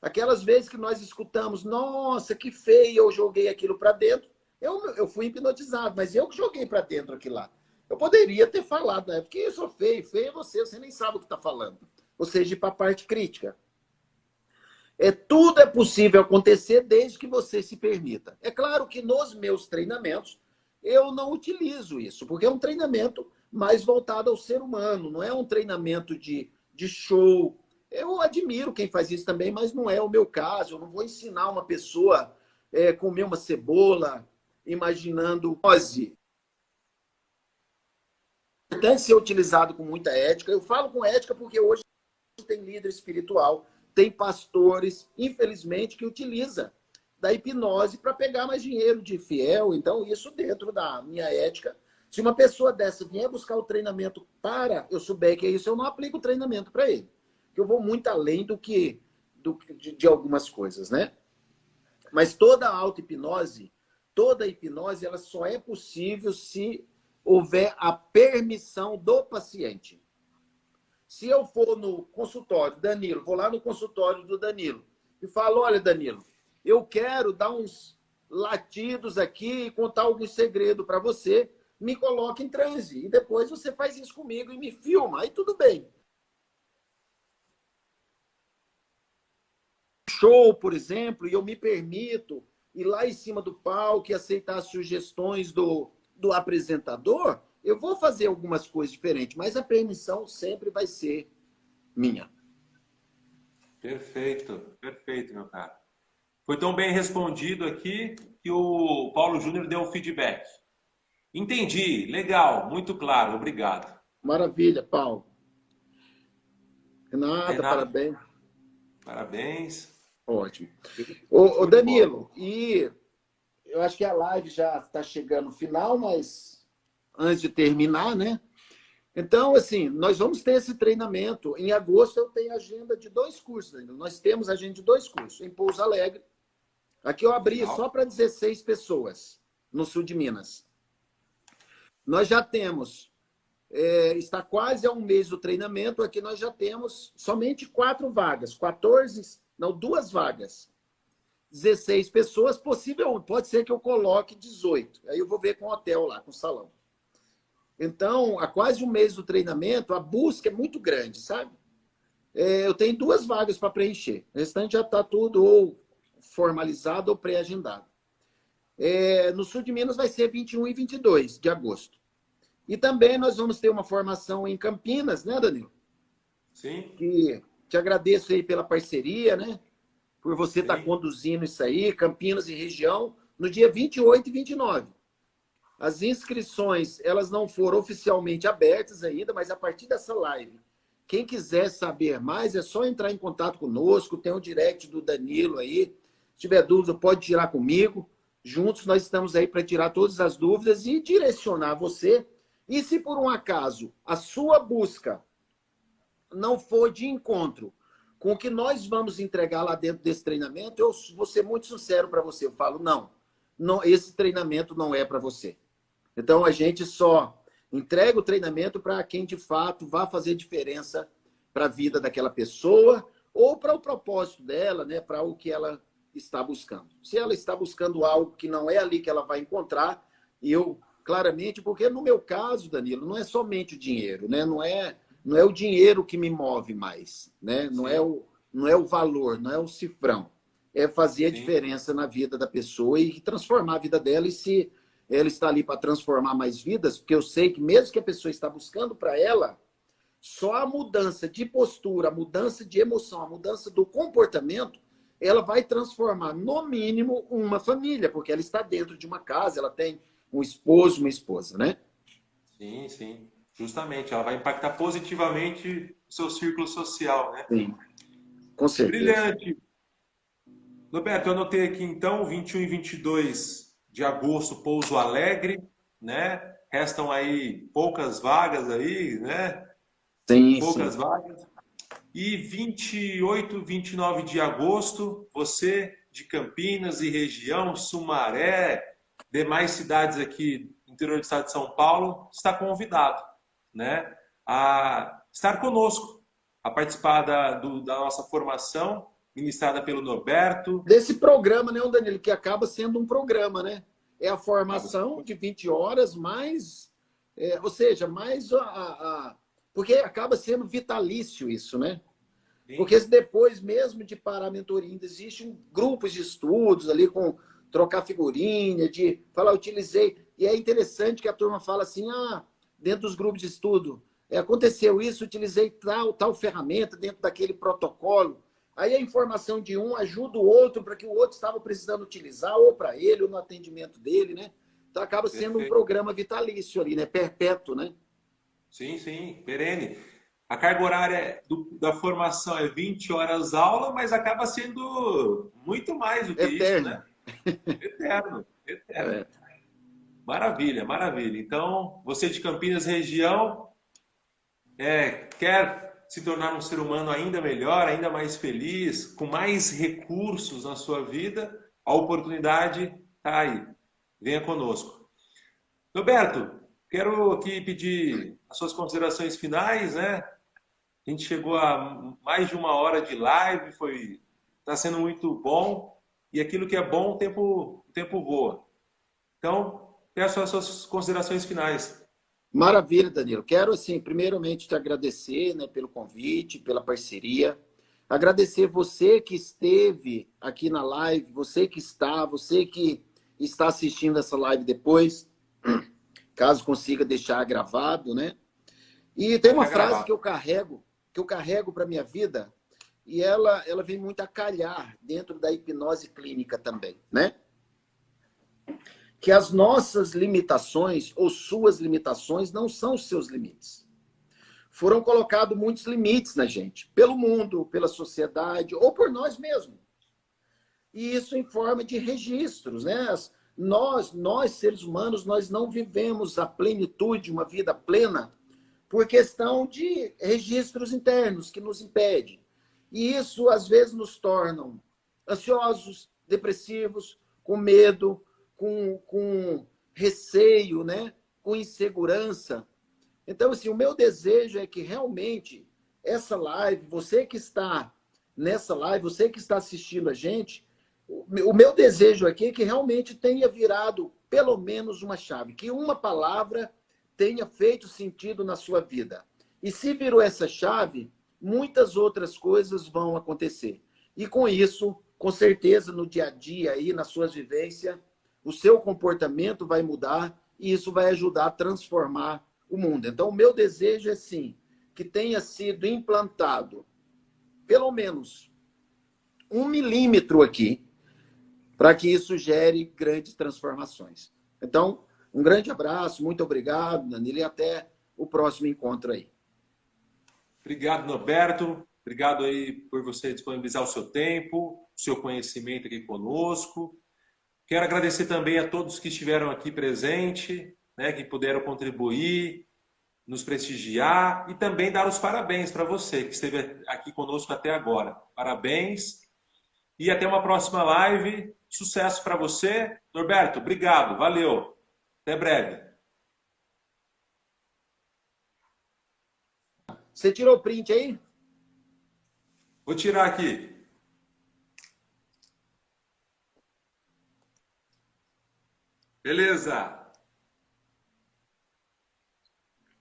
Aquelas vezes que nós escutamos, nossa, que feio, eu joguei aquilo para dentro. Eu fui hipnotizado, mas eu que joguei para dentro aquilo lá. Eu poderia ter falado, né? Porque eu sou feio, feio é você nem sabe o que está falando. Ou seja, ir para a parte crítica. Tudo é possível acontecer desde que você se permita. É claro que nos meus treinamentos eu não utilizo isso, porque é um treinamento mais voltado ao ser humano, não é um treinamento de show. Eu admiro quem faz isso também, mas não é o meu caso. Eu não vou ensinar uma pessoa a comer uma cebola imaginando pose. É importante ser utilizado com muita ética. Eu falo com ética porque hoje tem líder espiritual, tem pastores, infelizmente, que utiliza da hipnose para pegar mais dinheiro de fiel. Então, isso dentro da minha ética. Se uma pessoa dessa vier buscar o treinamento para eu souber que é isso, eu não aplico o treinamento para ele. Porque eu vou muito além de algumas coisas, né? Mas toda auto-hipnose, toda hipnose, ela só é possível se houver a permissão do paciente. Se eu for no consultório, Danilo, vou lá no consultório do Danilo e falo, olha, Danilo, eu quero dar uns latidos aqui e contar algum segredo para você, me coloque em transe. E depois você faz isso comigo e me filma. Aí tudo bem. Show, por exemplo, e eu me permito ir lá em cima do palco e aceitar as sugestões do apresentador, eu vou fazer algumas coisas diferentes, mas a permissão sempre vai ser minha. Perfeito, perfeito, meu caro. Foi tão bem respondido aqui que o Paulo Júnior deu um feedback. Entendi, legal, muito claro, obrigado. Maravilha, Paulo. Renata, Renato, parabéns. parabéns. Ótimo. Ô, Danilo, e eu acho que a live já está chegando no final, mas antes de terminar, né? Então, assim, nós vamos ter esse treinamento. Em agosto eu tenho agenda de 2 cursos ainda. Nós temos agenda de 2 cursos em Pouso Alegre. Aqui eu abri só para 16 pessoas no sul de Minas. Nós já temos, está quase a um mês do treinamento, aqui nós já temos somente 4 vagas, 2 vagas. 16 pessoas, pode ser que eu coloque 18. Aí eu vou ver com o hotel lá, com o salão. Então, há quase um mês do treinamento, a busca é muito grande, sabe? Eu tenho 2 vagas para preencher. O restante já está tudo ou formalizado ou pré-agendado. No sul de Minas vai ser 21 e 22 de agosto. E também nós vamos ter uma formação em Campinas, né, Danilo? Sim. Que te agradeço aí pela parceria, né? por você estar Sim. conduzindo isso aí, Campinas e região, no dia 28 e 29. As inscrições, elas não foram oficialmente abertas ainda, mas a partir dessa live, quem quiser saber mais, é só entrar em contato conosco, tem o direct do Danilo aí. Se tiver dúvida, pode tirar comigo. Juntos nós estamos aí para tirar todas as dúvidas e direcionar você. E se por um acaso a sua busca não for de encontro com o que nós vamos entregar lá dentro desse treinamento, eu vou ser muito sincero para você. Eu falo, não, esse treinamento não é para você. Então, a gente só entrega o treinamento para quem, de fato, vá fazer diferença para a vida daquela pessoa ou para o propósito dela, né? Para o que ela está buscando. Se ela está buscando algo que não é ali que ela vai encontrar, eu, claramente, porque no meu caso, Danilo, não é somente o dinheiro, né? Não é o dinheiro que me move mais, né? Não é o valor, não é o cifrão. É fazer a diferença na vida da pessoa e transformar a vida dela. E se ela está ali para transformar mais vidas, porque eu sei que mesmo que a pessoa está buscando para ela, só a mudança de postura, a mudança de emoção, a mudança do comportamento, ela vai transformar, no mínimo, uma família, porque ela está dentro de uma casa, ela tem um esposo, uma esposa, né? Sim, sim. Justamente, ela vai impactar positivamente o seu círculo social, né? Sim, com certeza. Brilhante. Roberto, eu anotei aqui então, 21 e 22 de agosto, Pouso Alegre, né? Restam aí poucas vagas aí, né? Sim, Poucas sim. vagas. E 28, 29 de agosto, você de Campinas e região, Sumaré, demais cidades aqui no interior do estado de São Paulo, está convidado, né, a estar conosco, a participar da nossa formação, ministrada pelo Norberto. Desse programa, né, Danilo, que acaba sendo um programa, né? É a formação de 20 horas, mais, ou seja, mais porque acaba sendo vitalício isso, né? Porque depois mesmo de parar a mentoria, ainda existem grupos de estudos ali com trocar figurinha, de falar, utilizei. E é interessante que a turma fala assim, dentro dos grupos de estudo, aconteceu isso, utilizei tal ferramenta dentro daquele protocolo. Aí a informação de um ajuda o outro para que o outro estava precisando utilizar, ou para ele, ou no atendimento dele, né? Então acaba sendo um programa vitalício ali, né? Perpétuo, né? Sim, sim, perene. A carga horária da formação é 20 horas aula, mas acaba sendo muito mais do que isso, Eterno. né? Eterno, eterno. É. Maravilha, maravilha. Então, você de Campinas região, quer se tornar um ser humano ainda melhor, ainda mais feliz, com mais recursos na sua vida, a oportunidade está aí. Venha conosco. Roberto, quero aqui pedir as suas considerações finais, né? A gente chegou a mais de 1 hora de live, está sendo muito bom. E aquilo que é bom, o tempo voa. Então, peço as suas considerações finais. Maravilha, Danilo. Quero, assim, primeiramente te agradecer, né, pelo convite, pela parceria. Agradecer você que esteve aqui na live, você que está assistindo essa live depois, caso consiga deixar gravado, né? E tem Vai uma ficar frase gravado. que eu carrego para minha vida, e ela vem muito a calhar dentro da hipnose clínica também, né? Que as nossas limitações ou suas limitações não são os seus limites. Foram colocados muitos limites na gente, pelo mundo, pela sociedade ou por nós mesmos. E isso em forma de registros, né? Nós seres humanos, nós não vivemos a plenitude, uma vida plena, por questão de registros internos que nos impedem. E isso, às vezes, nos torna ansiosos, depressivos, com medo, com receio, né? Com insegurança. Então, assim, o meu desejo é que realmente essa live, você que está nessa live, você que está assistindo a gente, o meu desejo aqui é que realmente tenha virado pelo menos uma chave, que uma palavra tenha feito sentido na sua vida. E se virou essa chave, muitas outras coisas vão acontecer. E com isso, com certeza, no dia a dia, aí, nas suas vivências, o seu comportamento vai mudar e isso vai ajudar a transformar o mundo. Então, o meu desejo é, sim, que tenha sido implantado, pelo menos, um milímetro aqui para que isso gere grandes transformações. Então, um grande abraço, muito obrigado, Danilo, e até o próximo encontro aí. Obrigado, Norberto. Obrigado aí por você disponibilizar o seu tempo, o seu conhecimento aqui conosco. Quero agradecer também a todos que estiveram aqui presentes, né, que puderam contribuir, nos prestigiar e também dar os parabéns para você que esteve aqui conosco até agora. Parabéns e até uma próxima live. Sucesso para você. Norberto, obrigado. Valeu. Até breve. Você tirou o print aí? Vou tirar aqui. Beleza.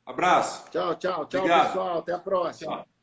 Abraço. Tchau, tchau, tchau, Obrigado. pessoal. Até a próxima. Tchau.